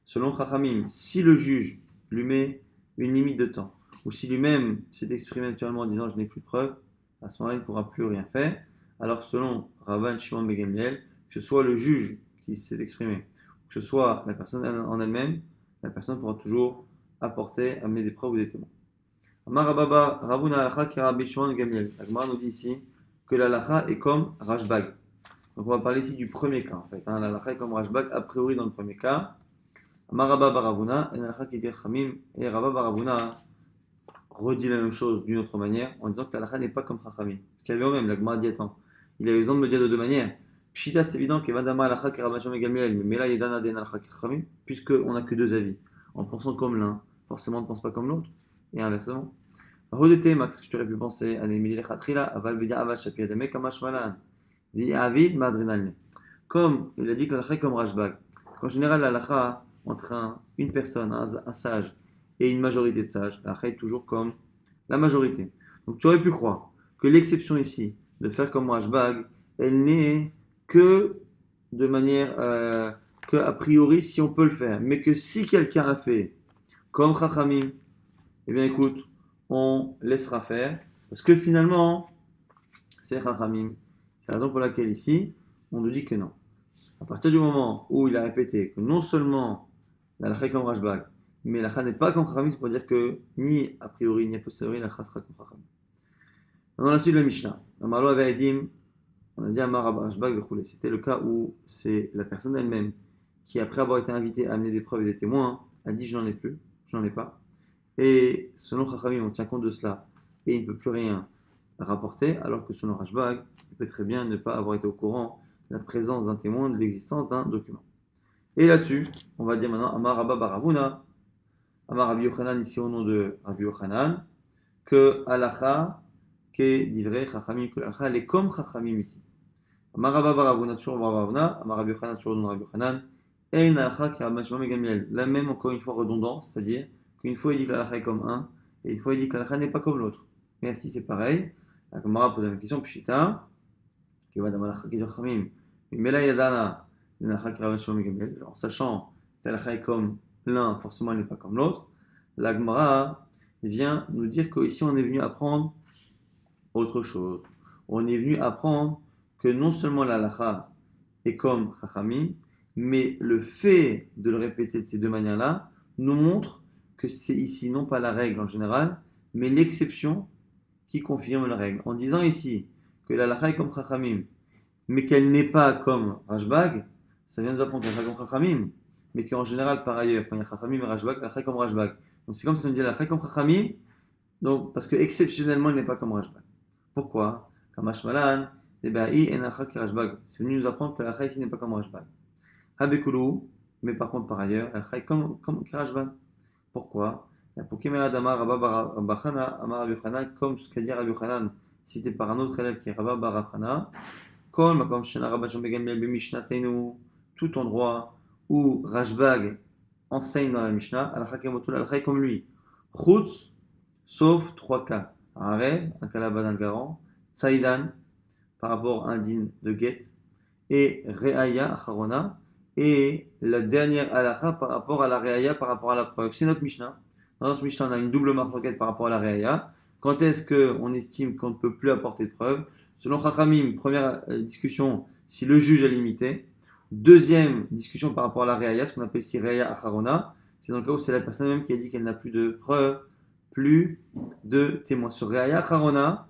Selon Chachamim, si le juge lui met une limite de temps, ou si lui-même s'est exprimé naturellement en disant je n'ai plus de preuves, à ce moment-là, il ne pourra plus rien faire. Alors, selon Rabban Shimon ben Gamliel, que ce soit le juge qui s'est exprimé, que ce soit la personne en elle-même, la personne pourra toujours amener des preuves ou des témoins. Amar Rababa Ravuna Alacha ki Rabbi Shimon ben Gamliel. La Gemara nous dit ici que l'Alacha est comme Rashbag. Donc on va parler ici du premier cas en fait. Hein. L'Alacha est comme Rashbag a priori dans le premier cas. Maraba Baravuna, et l'Alacha qui dit Chamim, et Rabba Baravuna redit la même chose d'une autre manière en disant que l'Alacha n'est pas comme Chachamim. Ce qu'il y avait même, la Gemara dit attends, il avait besoin de me dire de deux manières. Pshita, c'est évident que Vadama Alacha qui Rabban Shimon ben Gamliel, mais là Yedana Den Alacha qui Chachamim, puisqu'on n'a que deux avis. En pensant comme l'un, forcément on ne pense pas comme l'autre, et inversement. Rodete, Max, que tu aurais pu penser, Anemili Lechatrila, Aval Vedia Aval Shapir Kamash Malan. Avid Madrinalne. Comme il a dit que l'alacha est comme Rashbag. En général, l'alacha entre une personne, un sage, et une majorité de sages, l'alacha est toujours comme la majorité. Donc tu aurais pu croire que l'exception ici, de faire comme Rashbag, elle n'est que de manière que a priori si on peut le faire, mais que si quelqu'un a fait comme Chachamim, eh bien écoute, on laissera faire, parce que finalement, c'est Chachamim. C'est la raison pour laquelle ici, on nous dit que non. À partir du moment où il a répété que non seulement la lacha est comme Rashbag, mais la lacha n'est pas comme Chachamim, c'est pour dire que ni a priori ni a posteriori la lacha sera comme Chachamim. Dans la suite de la Mishnah, Amarlo avait Edim, on a dit Amar Rashbag, c'était le cas où c'est la personne elle-même qui, après avoir été invitée à amener des preuves et des témoins, a dit je n'en ai plus, je n'en ai pas. Et selon Chachamim, on tient compte de cela et il ne peut plus rien rapporté, alors que selon Rashbag, il peut très bien ne pas avoir été au courant de la présence d'un témoin, de l'existence d'un document. Et là-dessus, on va dire maintenant Amar Rabba Baravuna, Amar Rabbi Yochanan, ici au nom de Rabbi Yochanan, que Halacha, que divrei Chachamim, que Halacha, elle est comme Chachamim ici. Amar Rabba Baravuna, toujours Baravuna, Amar Rabbi Yochanan, toujours au nom de Rabbi Yochanan, Ein Halacha qui Rabbi Shimon ben Gamliel. Là même, encore une fois, redondant, c'est-à-dire qu'une fois il dit que l'Halacha est comme un, et une fois il dit que l'Halacha n'est pas comme l'autre. Mais ici c'est pareil. La Gemara pose la même question, Pshita, qui va dans l'Halacha qui dit Chachamim, mais là Yadana, l'Halacha qui Rabbi Shimon ben Gamliel, en sachant que l'Halacha est comme l'un, forcément elle n'est pas comme l'autre. La Gemara vient nous dire qu'ici on est venu apprendre autre chose. On est venu apprendre que non seulement la halakha est comme Chachamim, mais le fait de le répéter de ces deux manières-là nous montre que c'est ici non pas la règle en général, mais l'exception qui confirme la règle. En disant ici que la halakha est comme Chachamim, mais qu'elle n'est pas comme Rashbag, ça vient nous apprendre qu'elle n'est pas comme Chachamim, mais qu'en général, par ailleurs, quand il y a Chachamim et Rashbag, la halakha est comme Rashbag. Donc c'est comme si on disait la halakha est comme Chachamim, donc, parce que exceptionnellement, il n'est pas comme Rashbag. Pourquoi? Kamash Malan, c'est venu nous apprendre que la Kha ici n'est pas comme Rashbag. Habekulu, mais par contre par ailleurs, la Kha est comme Rashbag. Pourquoi? Pour Kemera Dama Rabba Barachana, Amar Rabbi Yochanan, comme ce qu'a dit Rabbi Yochanan, cité par un autre élève qui est Rabba Barachana, Kol Makom Shena Rabba Shombegamel Bemishnatenu, tout endroit où Rashbag enseigne dans la Mishnah, Al-Kha Kemotul, Al-Kha est comme lui. Chutz, sauf trois cas. Areb, un calabat d'un garant, Saïdan, par rapport à un din de guet, et Reaya, Acharona, et la dernière halakha par rapport à la Reaya, par rapport à la preuve. C'est notre Mishnah. Dans notre Mishnah, on a une double marque par rapport à la Reaya. Quand est-ce qu'on estime qu'on ne peut plus apporter de preuve? Selon Chachamim, première discussion, si le juge est limité. Deuxième discussion par rapport à la Reaya, ce qu'on appelle ici Reaya Acharona, c'est dans le cas où c'est la personne même qui a dit qu'elle n'a plus de preuve, plus de témoins. Sur Reaya Charona,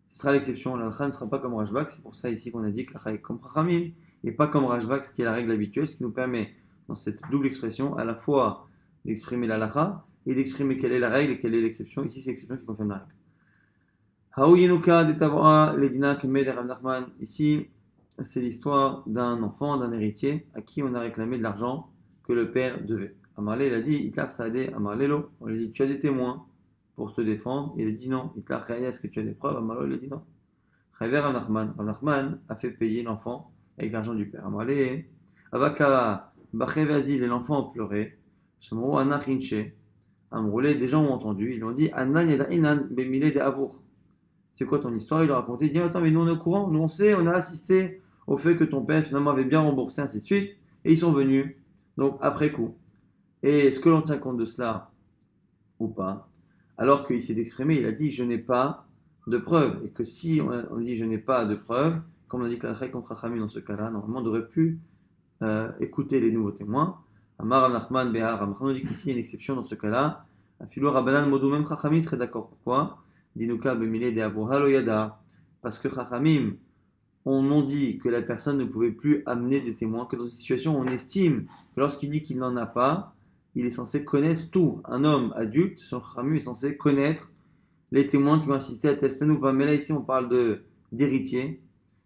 ce sera l'exception. La halakha ne sera pas comme Rashbag. C'est pour ça ici qu'on a dit que la halakha est comme Chachamim et pas comme Rashbag, ce qui est la règle habituelle, ce qui nous permet, dans cette double expression, à la fois d'exprimer la halakha et d'exprimer quelle est la règle et quelle est l'exception. Ici, c'est l'exception qui confirme la règle. Haou Yenuka de Tavora, Ledina Kemed Rav Nachman. Ici, c'est l'histoire d'un enfant, d'un héritier, à qui on a réclamé de l'argent que le père devait. Amarle, il a dit, Itlar Saadé, Amarlelo. On lui a dit, tu as des témoins pour te défendre. Il a dit non. Itlar Chaya, est-ce que tu as des preuves? Amarlo, il a dit non. Chaver Rav Nachman. Rav Nachman a fait payer l'enfant avec l'argent du père. Amarle, Avaka, Baché Vazil, et l'enfant a pleuré. Shamro Anachinche. Amroulé, des gens ont entendu. Ils lui ont dit, Anan Yeda Inan, Bemile de Avour. C'est quoi ton histoire? Il leur a raconté. Il dit, attends, mais nous on est au courant. Nous on sait, on a assisté au fait que ton père finalement avait bien remboursé, ainsi de suite. Et ils sont venus. Donc après coup. Et est-ce que l'on tient compte de cela ou pas? Alors qu'il s'est exprimé, il a dit je n'ai pas de preuves. Et que si on dit je n'ai pas de preuves, comme on a dit que la Chai contre Chachamim dans ce cas-là, normalement on aurait pu écouter les nouveaux témoins. Amar Nachman Behar, Nachman dit qu'ici il y a une exception dans ce cas-là. Afilo Rabbanan Modou, même Chachamim serait d'accord. Pourquoi? Dinuka Bemile de Abu Halo Yada. Parce que Chachamim on dit que la personne ne pouvait plus amener des témoins, que dans une situation où on estime que lorsqu'il dit qu'il n'en a pas, il est censé connaître tout. Un homme adulte, son Chachamim est censé connaître les témoins qui ont assisté à telle scène ou pas. Mais là, ici, on parle d'héritiers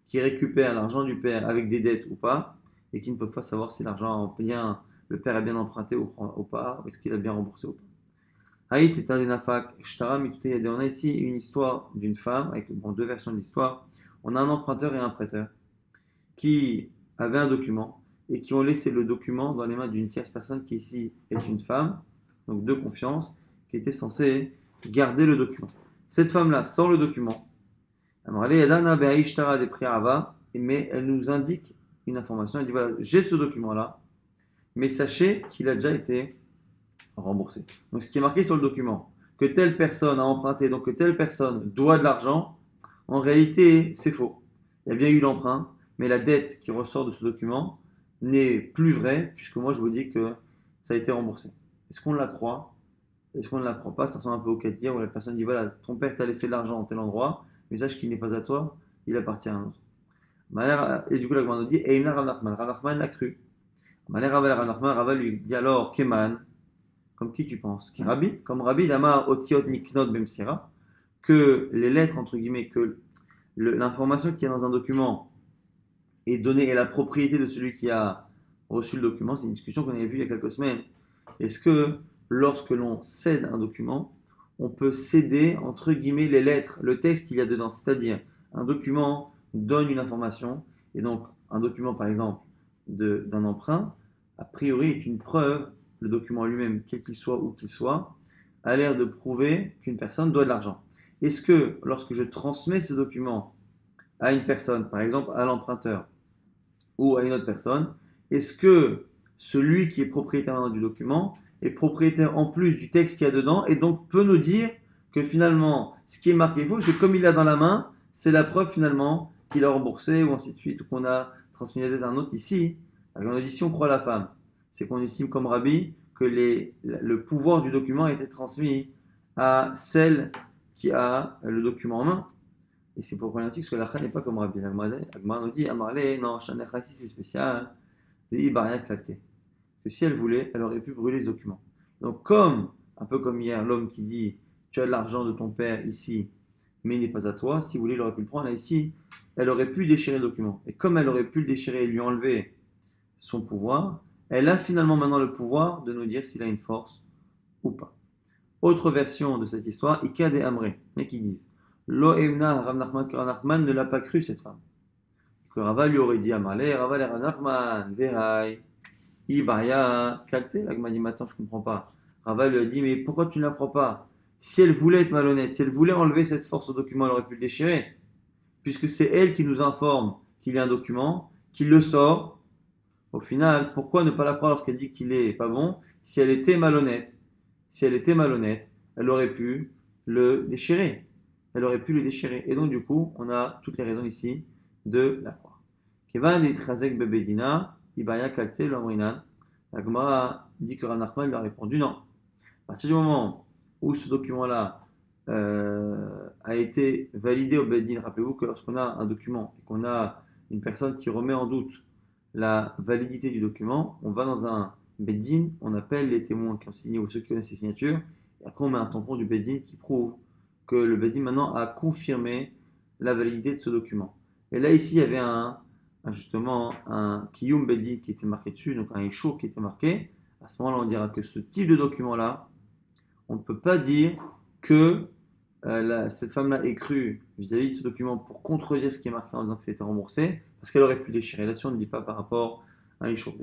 qui récupèrent l'argent du père avec des dettes ou pas, et qui ne peuvent pas savoir si le père a bien emprunté ou pas, ou est-ce qu'il a bien remboursé ou pas. Haït est un des nafak, Shtara mituteyade. On a ici une histoire d'une femme, avec deux versions de l'histoire. On a un emprunteur et un prêteur qui avaient un document et qui ont laissé le document dans les mains d'une tierce personne qui ici est une femme, donc de confiance, qui était censée garder le document. Cette femme-là sort le document, mais elle nous indique une information, elle dit voilà, j'ai ce document-là, mais sachez qu'il a déjà été remboursé. Donc ce qui est marqué sur le document, que telle personne a emprunté, donc que telle personne doit de l'argent, en réalité c'est faux. Il y a bien eu l'emprunt, mais la dette qui ressort de ce document n'est plus vraie, puisque moi je vous dis que ça a été remboursé. Est-ce qu'on la croit? Est-ce qu'on ne la croit pas? Ça ressemble un peu au cas de dire où la personne dit voilà, ton père t'a laissé de l'argent en tel endroit, mais sache qu'il n'est pas à toi, il appartient à un autre. Et du coup, la Gemara nous dit Eimna Rav Nachman. Rav Nachman l'a cru. Rav Nachman, Rav lui dit alors Keman, comme qui tu penses? Qui Rabbi? Comme Rabbi Dama Otiot Niknot Bemsira, que les lettres, entre guillemets, que l'information qui est dans un document est donnée et la propriété de celui qui a reçu le document. C'est une discussion qu'on avait vue il y a quelques semaines. Est-ce que lorsque l'on cède un document, on peut céder, entre guillemets, les lettres, le texte qu'il y a dedans? C'est-à-dire, un document donne une information, et donc un document, par exemple, d'un emprunt, a priori est une preuve, le document lui-même, quel qu'il soit, où qu'il soit, a l'air de prouver qu'une personne doit de l'argent. Est-ce que lorsque je transmets ce document à une personne, par exemple à l'emprunteur ou à une autre personne, est-ce que celui qui est propriétaire du document est propriétaire en plus du texte qu'il y a dedans et donc peut nous dire que finalement ce qui est marqué est faux, parce que comme il l'a dans la main, c'est la preuve finalement qu'il a remboursé ou ainsi de suite, ou qu'on a transmis la dette à un autre ici. Alors on a dit si on croit la femme, c'est qu'on estime comme Rabbi que le pouvoir du document a été transmis à celle qui a le document en main. Et c'est pour problématique parce que la n'est pas comme Rabbi. Agma nous dit Amarle, non, Shanecha ici c'est spécial. Il dit Baria Klakte. Que si elle voulait, elle aurait pu brûler ce document. Donc, comme, un peu comme hier, l'homme qui dit tu as de l'argent de ton père ici, mais il n'est pas à toi, si vous voulez, il aurait pu le prendre là ici, elle aurait pu déchirer le document. Et comme elle aurait pu le déchirer et lui enlever son pouvoir, elle a finalement maintenant le pouvoir de nous dire s'il a une force ou pas. Autre version de cette histoire, Ika de Amré, mais qui disent Lo Emna Rav Nachman, que Rav Nachman ne l'a pas cru cette femme. Que Rava lui aurait dit Amalé, Rava le Rav Nachman, Vehai, Ibaya, Kalté. L'agma dit maintenant je comprends pas. Rava lui a dit mais pourquoi tu ne la prends pas? Si elle voulait être malhonnête, si elle voulait enlever cette force au document, elle aurait pu le déchirer. Puisque c'est elle qui nous informe qu'il y a un document, qu'il le sort. Au final, pourquoi ne pas la croire lorsqu'elle dit qu'il est pas bon? Si elle était malhonnête, elle aurait pu le déchirer. Elle aurait pu le déchirer. Et donc, du coup, on a toutes les raisons ici de la croire. Kevan et Trazek Bebedina, Ibaya Kalte, l'Amrinan. La Gemara dit que Ranachman lui a répondu non. À partir du moment où ce document-là a été validé au Bedin, rappelez-vous que lorsqu'on a un document et qu'on a une personne qui remet en doute la validité du document, on va dans un Bedin, on appelle les témoins qui ont signé ou ceux qui connaissent les signatures, et après on met un tampon du Bedin qui prouve que le Bedin maintenant a confirmé la validité de ce document. Et là ici il y avait justement un Kiyum Bedin qui était marqué dessus, donc un Ishour qui était marqué. À ce moment-là on dira que ce type de document-là, on ne peut pas dire que cette femme-là ait cru vis-à-vis de ce document pour contredire ce qui est marqué en disant que ça a été remboursé, parce qu'elle aurait pu déchirer. Là-dessus, on ne dit pas par rapport à Ishour.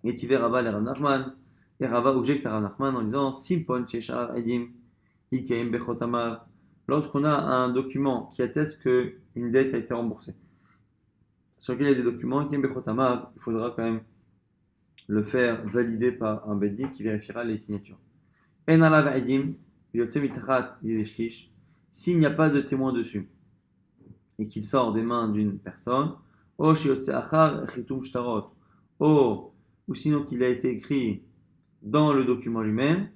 Et Tiver Rava et Rav Nachman, et Rava objecte à Rav Nachman en disant Simpon Chesharav Edim, Ikaim Bechotamav, lorsqu'on a un document qui atteste qu'une dette a été remboursée, sur lequel il y a des documents, Ikaim Bechotamav, il faudra quand même le faire valider par un Bedin qui vérifiera les signatures. En alav edim, s'il n'y a pas de témoin dessus et qu'il sort des mains d'une personne, ou sinon qu'il a été écrit dans le document lui-même,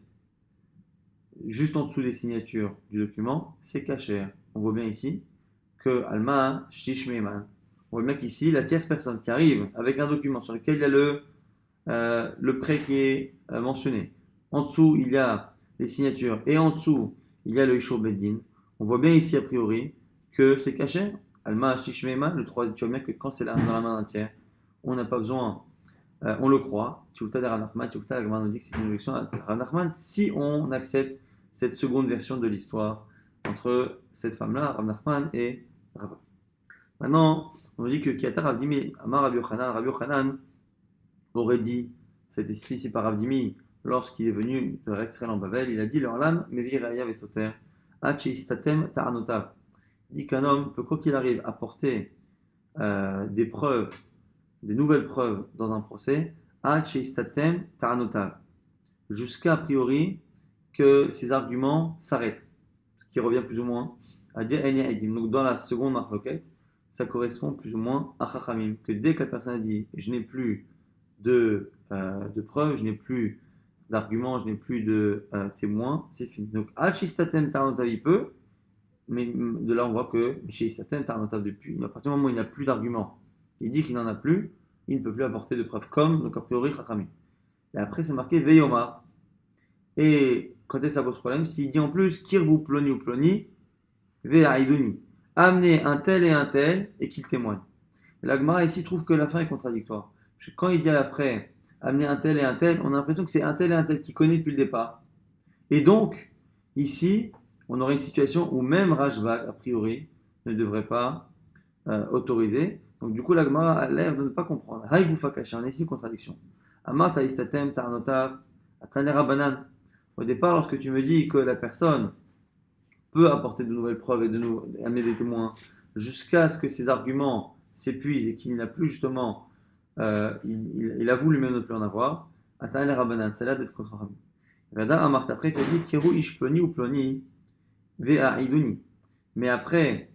juste en dessous des signatures du document, c'est caché. On voit bien ici que Alma Shishmeman. On voit bien qu'ici, la tierce personne qui arrive avec un document sur lequel il y a le prêt qui est mentionné. En dessous, il y a les signatures et en dessous, il y a le Ishour Beddin. On voit bien ici, a priori, que c'est caché. Alma Shishmeman, le troisième, tu vois bien que quand c'est dans la main d'un tiers, on n'a pas besoin, on le croit. Tchouta de Rav Nachman, Tchouta, la nous dit que c'est une objection à Rav Nachman si on accepte cette seconde version de l'histoire entre cette femme-là, Rav Nachman et Rav. Maintenant, on dit que Kiata Rav Dimi, Amar Rav Yochanan aurait dit, c'était cité ici par Rav Dimi, lorsqu'il est venu de Rexrel en Babel, il a dit leur lame, Mevi Raya Vesoter, Istatem Ta'anotav. Il dit qu'un homme peut, quoi qu'il arrive, apporter des preuves, des nouvelles preuves dans un procès, Istatem Ta'anotav, jusqu'à a priori que ces arguments s'arrêtent, ce qui revient plus ou moins à dire Enya Edim. Donc dans la seconde marloquette, ça correspond plus ou moins à Chachamim, que dès que la personne a dit je n'ai plus de preuves, je n'ai plus d'arguments, je n'ai plus de témoins, c'est fini. Donc Achistatem Tarnotav il peut, mais de là on voit que Achistatem Tarnotav depuis, à partir du moment où il n'a plus d'arguments, il dit qu'il n'en a plus, il ne peut plus apporter de preuves, comme donc a priori Chachamim. Et après c'est marqué Veyoma. Et quand est-ce que ça pose problème? S'il dit en plus, kirvu ploni ou ploni, ve'aïdouni. Amenez un tel et qu'il témoigne. La Gemara ici trouve que la fin est contradictoire. Parce que quand il dit à l'après, amener un tel et un tel, on a l'impression que c'est un tel qui connaît depuis le départ. Et donc, ici, on aurait une situation où même Rashbag, a priori, ne devrait pas autoriser. Donc, du coup, la Gemara a l'air de ne pas comprendre. Haïgoufa Kasha, on a ici une contradiction. Amar ta'istatem ta'anotav atanera banan. Au départ, lorsque tu me dis que la personne peut apporter de nouvelles preuves et amener des témoins jusqu'à ce que ses arguments s'épuisent et qu'il n'a plus justement, il avoue lui-même ne plus en avoir. Atanera banan, c'est là d'être contre Rabbi. Radar Amart, après, tu as dit Kiru ish ploni ou ploni vea iduni. Mais après,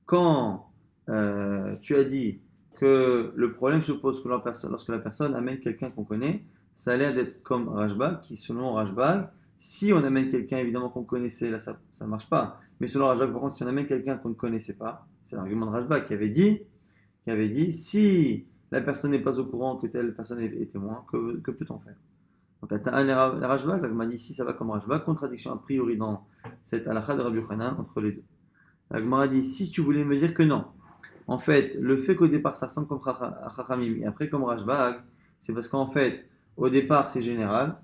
quand tu as dit que le problème se pose que lorsque la personne amène quelqu'un qu'on connaît, ça a l'air d'être comme Rashbag, qui selon Rashbag, si on amène quelqu'un évidemment qu'on connaissait, là ça ne marche pas. Mais selon Rashbag, par contre, si on amène quelqu'un qu'on ne connaissait pas, c'est l'argument de Rashbag qui avait dit si la personne n'est pas au courant que telle personne est témoin, que peut-on faire? Donc, la Rashbag, la Gemara dit ici, ça va comme Rashbag, contradiction a priori dans cette halakha de Rabbi Yochanan entre les deux. La Gemara dit si tu voulais me dire que non, en fait, le fait qu'au départ ça ressemble comme Chachamim et après comme Rashbag, c'est parce qu'en fait, au départ c'est général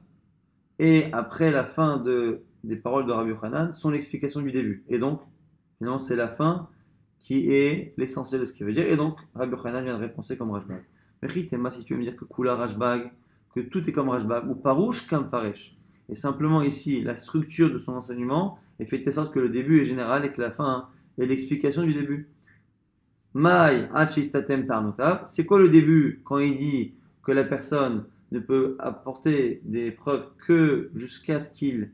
et après la fin des paroles de Rabbi Yochanan sont l'explication du début. Et donc, finalement, c'est la fin qui est l'essentiel de ce qu'il veut dire. Et donc, Rabbi Yochanan vient de répondre comme Rashbag. Mais Ritema, si tu veux me dire que Kula Rashbag, que tout est comme Rashbag, ou Parouche comme Paresh. Et simplement ici, la structure de son enseignement est fait de sorte que le début est général et que la fin est l'explication du début. Mai Hachistatem Tarnotav, c'est quoi le début quand il dit que la personne ne peut apporter des preuves que jusqu'à ce qu'il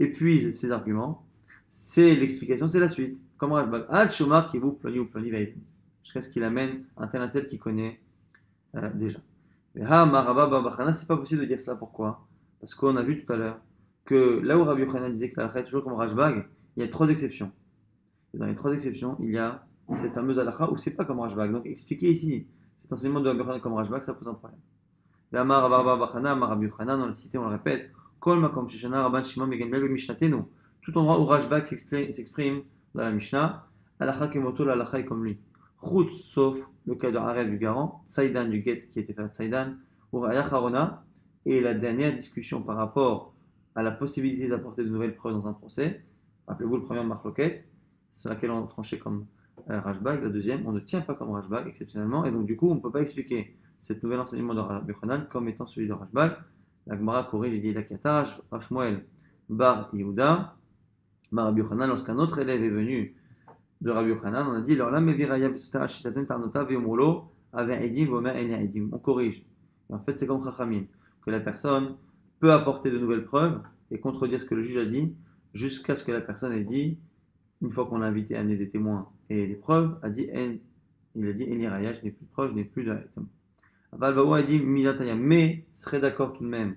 épuise ses arguments? C'est l'explication, c'est la suite. Comme Rashbag, Hachomar qui vous ploni ou ploni veille. Jusqu'à ce qu'il amène un tel qui connaît déjà. Mais c'est pas possible de dire cela. Pourquoi? Parce qu'on a vu tout à l'heure que là où Rabbi Yochanan disait que la halakha est toujours comme Rashbag, il y a 3 exceptions. Et dans les 3 exceptions, il y a cette fameuse halakha où c'est pas comme Rashbag. Donc expliquer ici cet enseignement de Rabbi Yochanan comme Rashbag, ça pose un problème. Et Amar Rabbi Yochanan, on le cité, on le répète, Kol Makom Sheshana Rabban Shimon Megamliel Mishnatenu. Tout endroit où Rashbag s'exprime dans la Mishnah, halakha kemoto, la halakha est comme lui. Chut, sauf le cas de Harev du garant, Saïdan du guet qui était fait à Saïdan, ou Raya Harona, et la dernière discussion par rapport à la possibilité d'apporter de nouvelles preuves dans un procès. Rappelez-vous le premier Marloquet, sur laquelle on tranchait comme Rashbag. La deuxième, on ne tient pas comme Rashbag exceptionnellement, et donc du coup on ne peut pas expliquer cette nouvelle enseignement de Rabbi Yochanan comme étant celui de Rashbag. La Gemara corrige dit la Kataj, Rav Shmuel Bar Yehuda, Bar Rabbi Yochanan, lorsqu'un autre élève est venu de Rabbi Yochanan, on a dit on corrige. Et en fait, c'est comme Chachamim, que la personne peut apporter de nouvelles preuves et contredire ce que le juge a dit, jusqu'à ce que la personne ait dit, une fois qu'on l'a invité à amener des témoins et des preuves, il a dit je n'ai plus de preuves, je n'ai plus de témoins. Aval a dit mais serait d'accord tout de même,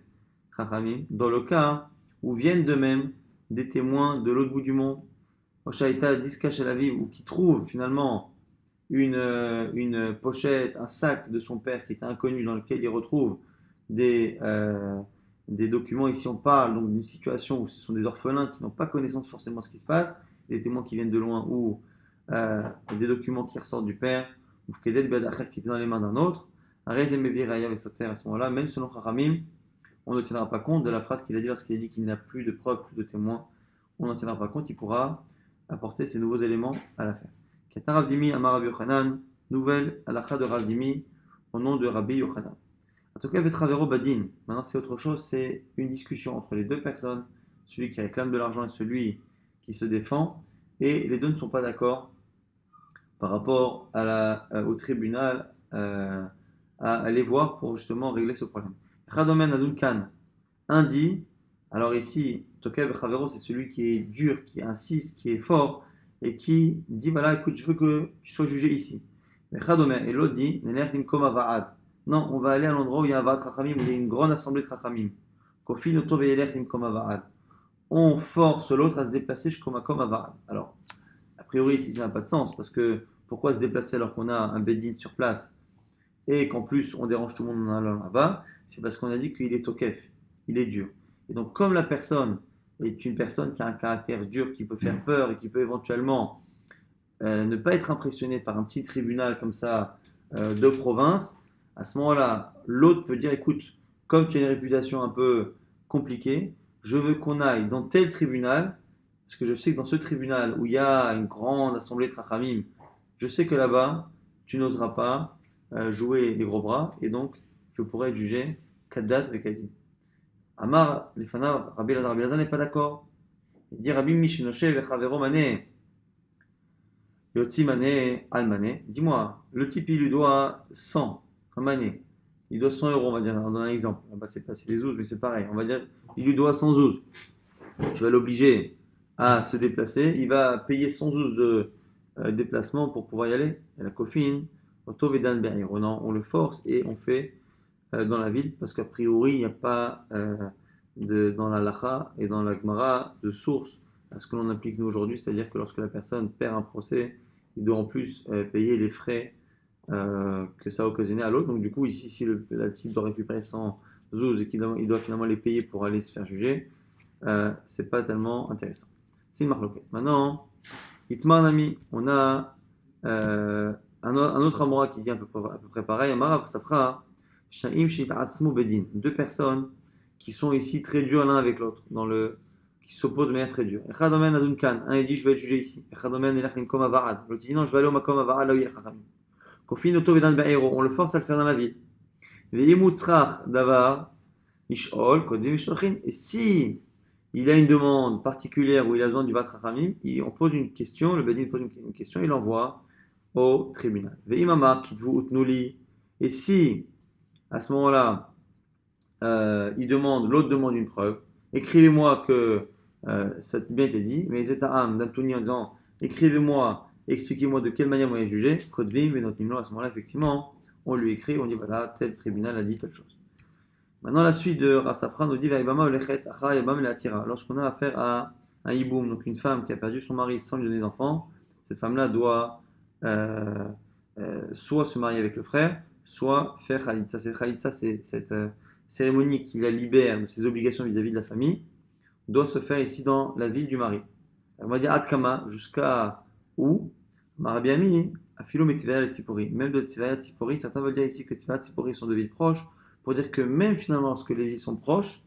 Chachamim, dans le cas où viennent de même des témoins de l'autre bout du monde, Oshaïta discache à la vie ou qui trouve finalement une pochette, un sac de son père qui était inconnu dans lequel il retrouve des documents. Ici on parle donc d'une situation où ce sont des orphelins qui n'ont pas connaissance forcément de ce qui se passe, des témoins qui viennent de loin ou des documents qui ressortent du père, ou Fkedet Bedacher qui était dans les mains d'un autre. À ce moment-là, même selon Chachamim, on ne tiendra pas compte de la phrase qu'il a dit lorsqu'il a dit qu'il n'a plus de preuves, plus de témoins. On n'en tiendra pas compte, il pourra apporter ces nouveaux éléments à l'affaire. Kata Rav Dimi Amar Rabbi Yochanan, nouvelle halakha de Rav Dimi au nom de Rabbi Yochanan. En tout cas, Vetravero Badin, maintenant c'est autre chose, c'est une discussion entre les deux personnes, celui qui réclame de l'argent et celui qui se défend, et les deux ne sont pas d'accord par rapport au tribunal à aller voir pour justement régler ce problème. Chadomen Adunkan, un dit, alors ici, Tokev Chavero, c'est celui qui est dur, qui insiste, qui est fort, et qui dit, voilà, écoute, je veux que tu sois jugé ici. Mais Chadomer, et l'autre dit, non, on va aller à l'endroit où il y a un Va'ad Chachamim, où il y a une grande assemblée de Chachamim. Kofi Noto Ve'elech Nimkom Va'ad. On force l'autre à se déplacer jusqu'au Makom Va'ad. Alors, a priori, ici, ça n'a pas de sens, parce que pourquoi se déplacer alors qu'on a un Bedin sur place et qu'en plus on dérange tout le monde en allant là-bas? C'est parce qu'on a dit qu'il est Tokef, il est dur. Et donc, comme la personne est une personne qui a un caractère dur, qui peut faire peur et qui peut éventuellement ne pas être impressionné par un petit tribunal comme ça de province, à ce moment-là, l'autre peut dire, écoute, comme tu as une réputation un peu compliquée, je veux qu'on aille dans tel tribunal, parce que je sais que dans ce tribunal où il y a une grande assemblée de Chachamim, je sais que là-bas, tu n'oseras pas jouer les gros bras, et donc je pourrais être jugé Kaddat Vekadin. Amar, les fanav, Rabbi Elazar n'est pas d'accord. Il dit Rabbi Mishinoshe Vechavero Mané. Yotzi mané, almané. Dis-moi, le type il lui doit 100, un mané. Il doit 100 euros, on va dire, on donne un exemple. On va passer des zouz, mais c'est pareil. On va dire, il lui doit 100 zouz. Tu vas l'obliger à se déplacer. Il va payer 100 zouz de déplacement pour pouvoir y aller. Et la cofine, on le force et on fait dans la ville, parce qu'a priori, il n'y a pas dans la lacha et dans la gemara de source à ce que l'on applique nous aujourd'hui, c'est-à-dire que lorsque la personne perd un procès, il doit en plus payer les frais que ça a occasionné à l'autre. Donc du coup, ici, si la type doit récupérer 100 zouz et qu'il doit finalement les payer pour aller se faire juger, c'est pas tellement intéressant. C'est une marloquette. Maintenant, Itmar Nami, on a un autre Amora qui dit à peu près pareil. Amara Safra, Shaim Shit Atzmu Bedin. Deux personnes qui sont ici très dures l'un avec l'autre, qui s'opposent de manière très dure. Echadomen Adunkan, un il dit je vais être jugé ici. Echadomen Elach Nimkom Avarad. L'autre dit non, je vais aller au Makom Avarad là où il y a Chachamim. Kofin Oto Vedan Be'ero, on le force à le faire dans la ville. Ve'imutzrach Davar, Mishol, Kodim Mishlochin. Et si il a une demande particulière où il a besoin du Vat Chachamim, on pose une question, le Bedin pose une question, il l'envoie au tribunal. Ve'imamar Kitvu Utnuli. Et si, à ce moment-là, l'autre demande une preuve, écrivez-moi que ça a bien été dit, mais Zeta'am d'Antouni en disant, écrivez-moi, expliquez-moi de quelle manière vous avez jugé, Kodvim, et notre numéro, à ce moment-là, effectivement, on lui écrit, on dit, voilà, tel tribunal a dit telle chose. Maintenant, la suite de Rassafra nous dit, lorsqu'on a affaire à un hiboum, donc une femme qui a perdu son mari sans lui donner d'enfant, cette femme-là doit soit se marier avec le frère, soit faire Khalitsa. Khalitsa, c'est cette cérémonie qui la libère de ses obligations vis-à-vis de la famille, doit se faire ici dans la ville du mari. On va dire Adkama, jusqu'à où Marabiami, Afilo Metivaya et Tzipori. Même de Tivaya et Tzipori, certains veulent dire ici que Tivaya et Tzipori sont deux villes proches, pour dire que même finalement, lorsque les villes sont proches,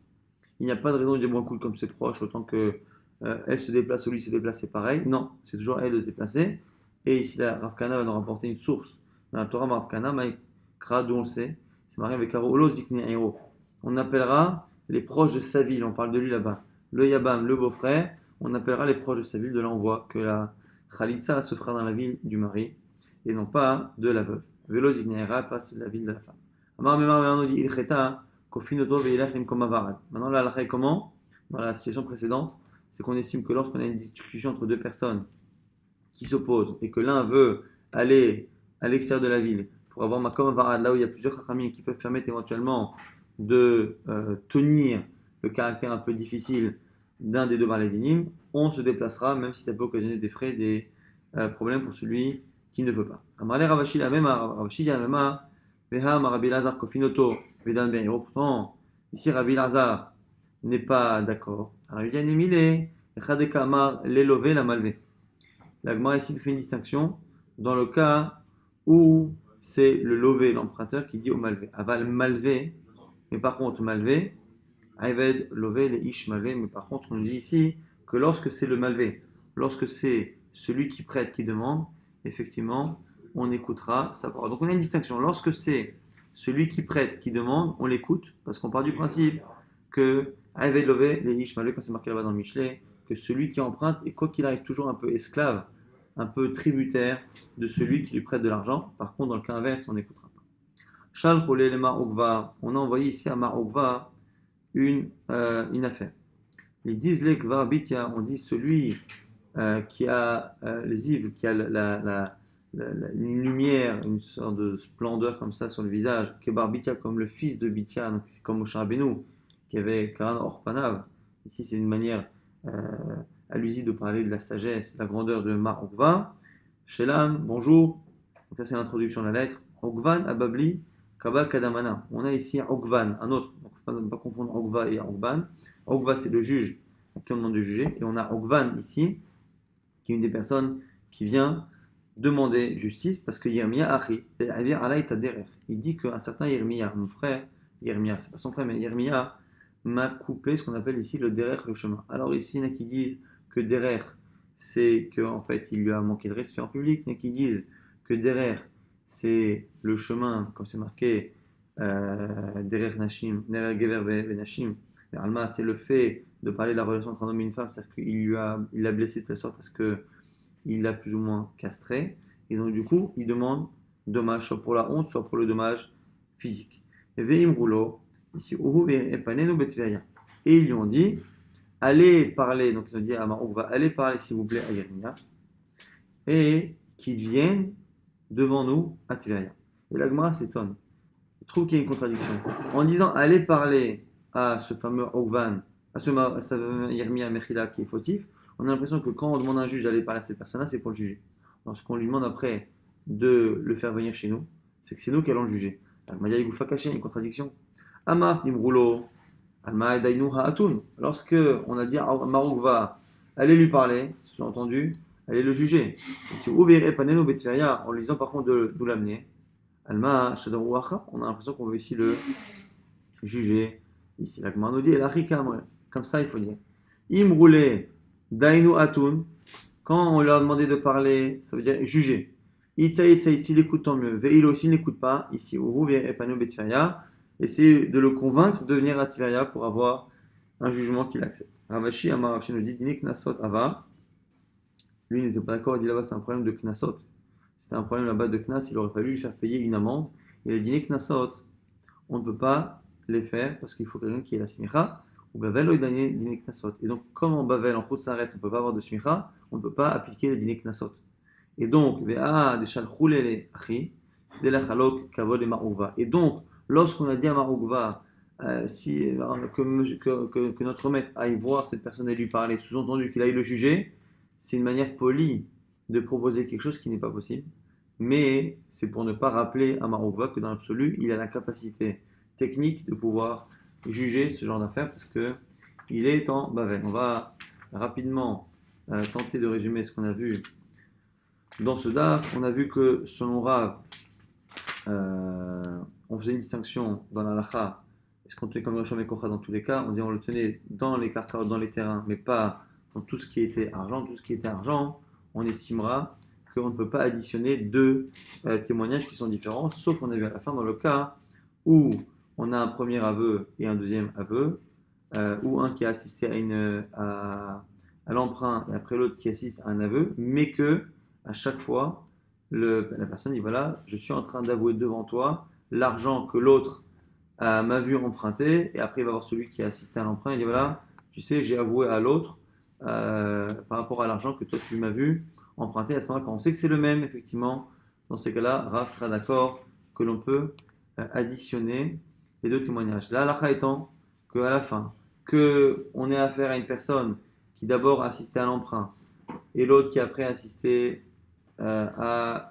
il n'y a pas de raison de dire bon, écoute, comme c'est proche, autant que elle se déplace ou lui se déplace, c'est pareil. Non, c'est toujours à elle de se déplacer. Et ici, la Rav Kana va nous rapporter une source. Dans la Torah, Rav Kana, Maïkra, d'où on le sait, c'est marié avec Olo Zikne Ero. On appellera les proches de sa ville, on parle de lui là-bas. Le Yabam, le beau-frère, on appellera les proches de sa ville de l'envoi, que la Khalitsa se fera dans la ville du mari, et non pas de la veuve. Velo Zikne Era passe de la ville de la femme. Amar Memar Memar nous dit Ilcheta, Kofinoto Veilach Limkom Avarad. Maintenant, là, la comment dans la situation précédente, c'est qu'on estime que lorsqu'on a une discussion entre deux personnes qui s'opposent et que l'un veut aller à l'extérieur de la ville pour avoir Makom Avarad, là où il y a plusieurs Chachamim qui peuvent permettre éventuellement de tenir le caractère un peu difficile d'un des deux Balédinim, on se déplacera, même si ça peut occasionner des frais, des problèmes pour celui qui ne veut pas. Amarle Ravashi la même, Ravashi la même, Veha Rabbi Lazar Kofinoto Vedan Ben. Pourtant, ici Rabbi Lazar n'est pas d'accord. Alors il y a une émile, Echadeka Amar l'élové la malvé. La Gemara ici fait une distinction dans le cas où c'est le lové, l'emprunteur, qui dit au malvé. Aval malvé, mais par contre malvé, Ayved lové les ish malvé, mais par contre on dit ici que lorsque c'est le malvé, lorsque c'est celui qui prête qui demande, effectivement, on écoutera sa parole. Donc on a une distinction. Lorsque c'est celui qui prête qui demande, on l'écoute, parce qu'on part du principe que Ayved lové les ish malvé, quand c'est marqué là-bas dans le Michelet, que celui qui emprunte est quoi qu'il arrive toujours un peu esclave, un peu tributaire de celui qui lui prête de l'argent. Par contre, dans le cas inverse, on n'écoutera pas. Shal Cholé le Marokva, on a envoyé ici à Marokva une affaire. Ils disent les Kvarbitia, on dit celui qui a les yeux, qui a une lumière, une sorte de splendeur comme ça sur le visage, Kebarbitia comme le fils de Bitia, donc c'est comme Moshe Rabbeinu, qui avait Karan Orpanav. Ici, c'est une manière allusive de parler de la sagesse, la grandeur de Marokva. Shelan, bonjour. Donc ça, c'est l'introduction de la lettre. Ogvan Ababli, Kaba Kadamana. On a ici Ogvan, un autre. Donc, il ne faut pas confondre Ogva et Ogban. Ogva, c'est le juge à qui on demande de juger. Et on a Ogvan ici, qui est une des personnes qui vient demander justice parce que Yermia Achi, il dit qu'un certain Yermia, mon frère, Yermia, c'est pas son frère, mais Yermia m'a coupé ce qu'on appelle ici le derer, le chemin. Alors ici, il y en a qui disent que derer, c'est qu'en fait, il lui a manqué de respect en public. Il y en a qui disent que derer, c'est le chemin, comme c'est marqué, derer Nashim, derer Gever Nashim. Alma, c'est le fait de parler de la relation entre un homme et une femme, c'est-à-dire qu'il l'a blessé de telle sorte parce que il l'a plus ou moins castré. Et donc, du coup, il demande dommage, soit pour la honte, soit pour le dommage physique. Et Veim Roulo, ici, et ils lui ont dit, allez parler, donc ils ont dit à Marouk, allez parler s'il vous plaît à Yermia, et qu'il vienne devant nous à Tivaïa. Et la Gemara s'étonne. Il trouve qu'il y a une contradiction. En disant, allez parler à ce fameux Ogvan, à ce Yermia Mechila qui est fautif, on a l'impression que quand on demande à un juge d'aller parler à cette personne-là, c'est pour le juger. Lorsqu'on lui demande après de le faire venir chez nous, c'est que c'est nous qui allons le juger. Il y a une contradiction. Amar Nimroulo, Alma Dainu Ha'atun. Lorsque on a dit à Marouk va aller lui parler, sous-entendu, aller le juger. Si vous verrez Paneno Betveria, en lui disant par contre de nous l'amener, Alma Shadarouacha, on a l'impression qu'on veut ici le juger. Ici, la Gemara nous dit, comme ça il faut dire. Imroulé Dainu Atun, quand on leur a demandé de parler, ça veut dire juger. S'il écoute, tant mieux. Veilo, s'il n'écoute pas, ici, Uru, Epano, Betfiria, essayez de le convaincre de venir à Tiveria pour avoir un jugement qu'il accepte. Ravashi, Amar Ravashi nous dit, Dine Knasot Ava. Lui, il n'était pas d'accord, il dit là-bas, c'est un problème de Knasot. C'était un problème là-bas de Knas, il aurait fallu lui faire payer une amende. Il a dit, Knasot, on ne peut pas les faire parce qu'il faut quelqu'un qui ait la smicha. Ou Bavel, Dine Knasot. Et donc, comme en Bavel, en Khout Saret, on ne peut pas avoir de smicha, on ne peut pas appliquer les Dine Knasot. Et donc, et donc, lorsqu'on a dit à Maroukva que notre maître aille voir cette personne et lui parler, sous-entendu qu'il aille le juger, c'est une manière polie de proposer quelque chose qui n'est pas possible. Mais c'est pour ne pas rappeler à Maroukva que dans l'absolu, il a la capacité technique de pouvoir juger ce genre d'affaires parce qu'il est en Bavel. On va rapidement tenter de résumer ce qu'on a vu. Dans ce daf, on a vu que selon Rav, on faisait une distinction dans la lacha. Est-ce qu'on tenait comme Racham et Kocha dans tous les cas? On disait on le tenait dans les carcarots, dans les terrains, mais pas dans tout ce qui était argent. Tout ce qui était argent, on estimera qu'on ne peut pas additionner deux témoignages qui sont différents, sauf on a vu à la fin dans le cas où on a un premier aveu et un deuxième aveu, ou un qui a assisté à l'emprunt et après l'autre qui assiste à un aveu, mais que à chaque fois, la personne dit voilà, je suis en train d'avouer devant toi l'argent que l'autre m'a vu emprunter, et après il va voir celui qui a assisté à l'emprunt, il dit voilà, tu sais, j'ai avoué à l'autre par rapport à l'argent que toi tu m'as vu emprunter. À ce moment-là, quand on sait que c'est le même, effectivement, dans ces cas-là, Ra sera d'accord que l'on peut additionner les deux témoignages. Là, l'akha étant qu'à la fin, qu'on ait affaire à une personne qui d'abord a assisté à l'emprunt et l'autre qui après a assisté à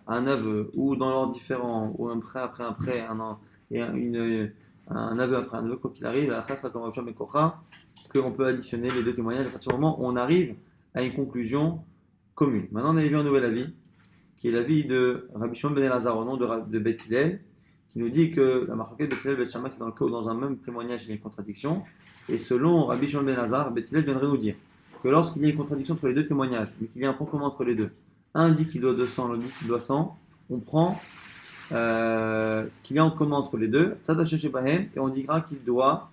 un aveu, ou dans l'ordre différent, ou un prêt après un prêt, un an, et un aveu après un aveu, quoi qu'il arrive, la sera comme Racham et Kocha, qu'on peut additionner les deux témoignages à partir du moment où on arrive à une conclusion commune. Maintenant, on a vu un nouvel avis, qui est l'avis de Rabbi Shimon ben Elazar au nom de Beth Hillel, qui nous dit que la marque de Beth Hillel, Beth Shammai, c'est dans le cas où dans un même témoignage il y a une contradiction, et selon Rabbi Shimon ben Elazar, Beth Hillel viendrait nous dire que lorsqu'il y a une contradiction entre les deux témoignages, mais qu'il y a un point commun entre les deux, un dit qu'il doit 200, l'autre dit qu'il doit 100, on prend ce qu'il y a en commun entre les deux, et on dira qu'il doit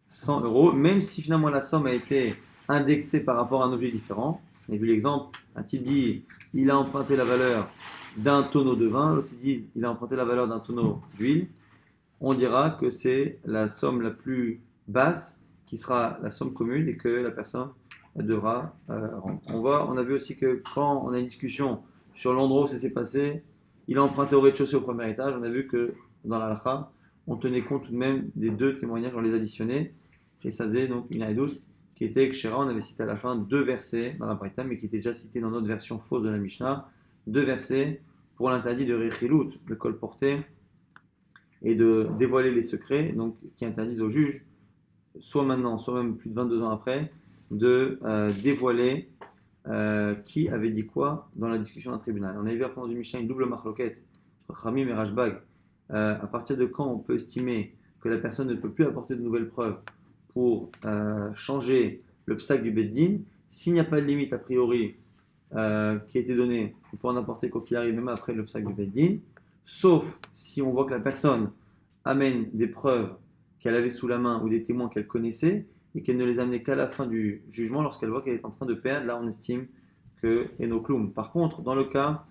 100 euros, même si finalement la somme a été indexée par rapport à un objet différent. On a vu l'exemple, un type dit il a emprunté la valeur d'un tonneau de vin, l'autre dit il a emprunté la valeur d'un tonneau d'huile. On dira que c'est la somme la plus basse qui sera la somme commune et que la personne devra rendre. On a vu aussi que quand on a une discussion sur l'endroit où ça s'est passé, il a emprunté au rez-de-chaussée au premier étage, on a vu que dans la halakha, on tenait compte tout de même des deux témoignages, on les additionnait, et ça faisait donc une haïdout qui était Kshera. On avait cité à la fin deux versets dans la Braïta, mais qui était déjà cité dans notre version fausse de la Mishnah, deux versets pour l'interdit de Rechilut, le col porté et de dévoiler les secrets, donc qui interdisent aux juges, soit maintenant, soit même plus de 22 ans après, de dévoiler qui avait dit quoi dans la discussion d'un tribunal. On avait vu après dans du Mishnah une double marloquette entre Khamim et Rashbag. À partir de quand on peut estimer que la personne ne peut plus apporter de nouvelles preuves pour changer le psak du Beddin, s'il n'y a pas de limite a priori qui a été donnée, on peut en apporter quoi qu'il arrive, même après le psak du Beddin, sauf si on voit que la personne amène des preuves qu'elle avait sous la main ou des témoins qu'elle connaissait et qu'elle ne les amenait qu'à la fin du jugement lorsqu'elle voit qu'elle est en train de perdre. Là, on estime que Enokloum. Par contre, dans le cas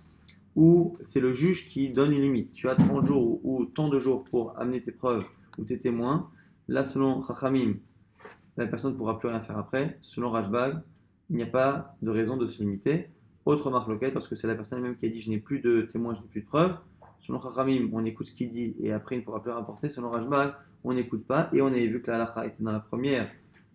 où c'est le juge qui donne une limite, tu as 30 jours ou tant de jours pour amener tes preuves ou tes témoins, là, selon Chachamim, la personne ne pourra plus rien faire après. Selon Rashbag, il n'y a pas de raison de se limiter. Autre marloquette, parce que c'est la personne même qui a dit je n'ai plus de témoins, je n'ai plus de preuves. Selon Chachamim, on écoute ce qu'il dit et après il ne pourra plus rapporter. Selon Rashbag, on n'écoute pas. Et on avait vu que la halakha était dans la première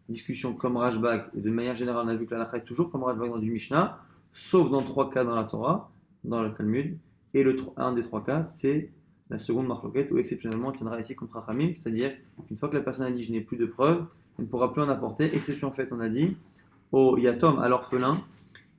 discussion comme Rashbag. Et de manière générale, on a vu que la halakha est toujours comme Rashbag dans du Mishnah, sauf dans 3 cas dans la Torah, dans le Talmud. Et un des 3 cas, c'est la seconde marloquette où exceptionnellement on tiendra ici comme Chachamim, c'est-à-dire une fois que la personne a dit je n'ai plus de preuves, on ne pourra plus en apporter. Exception faite, on a dit, au yatom, à l'orphelin,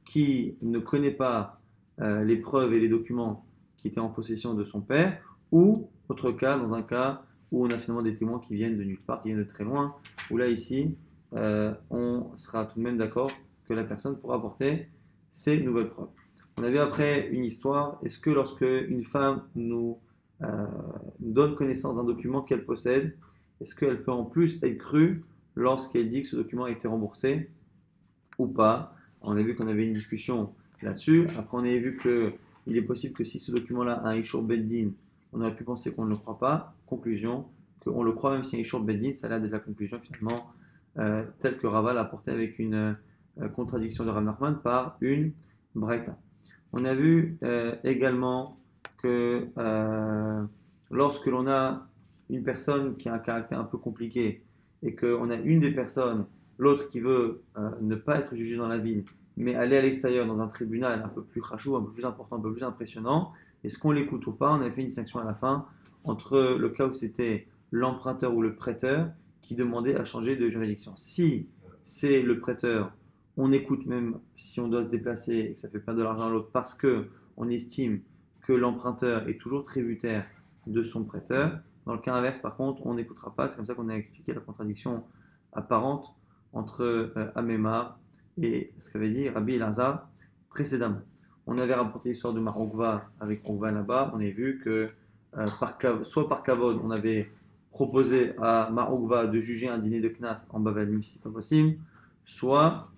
qui ne connaît pas les preuves et les documents qui étaient en possession de son père, ou, autre cas, dans un cas où on a finalement des témoins qui viennent de nulle part, qui viennent de très loin, où là, ici, on sera tout de même d'accord que la personne pourra apporter ces nouvelles preuves. On avait après une histoire, est-ce que lorsque une femme nous donne connaissance d'un document qu'elle possède, est-ce qu'elle peut en plus être crue lorsqu'elle dit que ce document a été remboursé ou pas? On a vu qu'on avait une discussion là-dessus. Après, on avait vu qu'il est possible que si ce document-là a un Ishur Beddin, on aurait pu penser qu'on ne le croit pas. Conclusion, qu'on le croit même si un Ishur Beddin, ça a l'air d'être la conclusion finalement, telle que Rava l'a apportée avec une contradiction de Rav Nachman par une Braïta. On a vu également que lorsque l'on a une personne qui a un caractère un peu compliqué et qu'on a une des personnes, l'autre qui veut ne pas être jugé dans la ville, mais aller à l'extérieur dans un tribunal un peu plus khashou, un peu plus important, un peu plus impressionnant, est-ce qu'on l'écoute ou pas? On avait fait une distinction à la fin entre le cas où c'était l'emprunteur ou le prêteur qui demandait à changer de juridiction. Si c'est le prêteur, on écoute même si on doit se déplacer et que ça fait perdre de l'argent à l'autre parce que on estime que l'emprunteur est toujours tributaire de son prêteur. Dans le cas inverse, par contre, on n'écoutera pas. C'est comme ça qu'on a expliqué la contradiction apparente entre Amémar et ce qu'avait dit Rabbi Elazar précédemment. On avait rapporté l'histoire de Mar Okva avec Okva là-bas. On avait vu que soit par Kavod, on avait proposé à Mar Okva de juger un dîner de Knas en Bavel, même si c'est pas possible, soit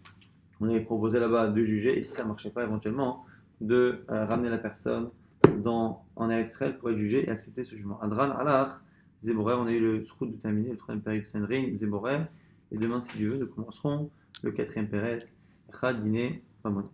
on avait proposé là-bas de juger, et si ça ne marchait pas éventuellement, de ramener la personne en Eretz Israël pour être jugé et accepter ce jugement. Adran, Alach, Zeborer, on a eu le srout de terminer, le 3e période de Sanhedrin, Zeborer, et demain, si Dieu veut, nous commencerons le 4e période, Chad, Dîner, Pamonot.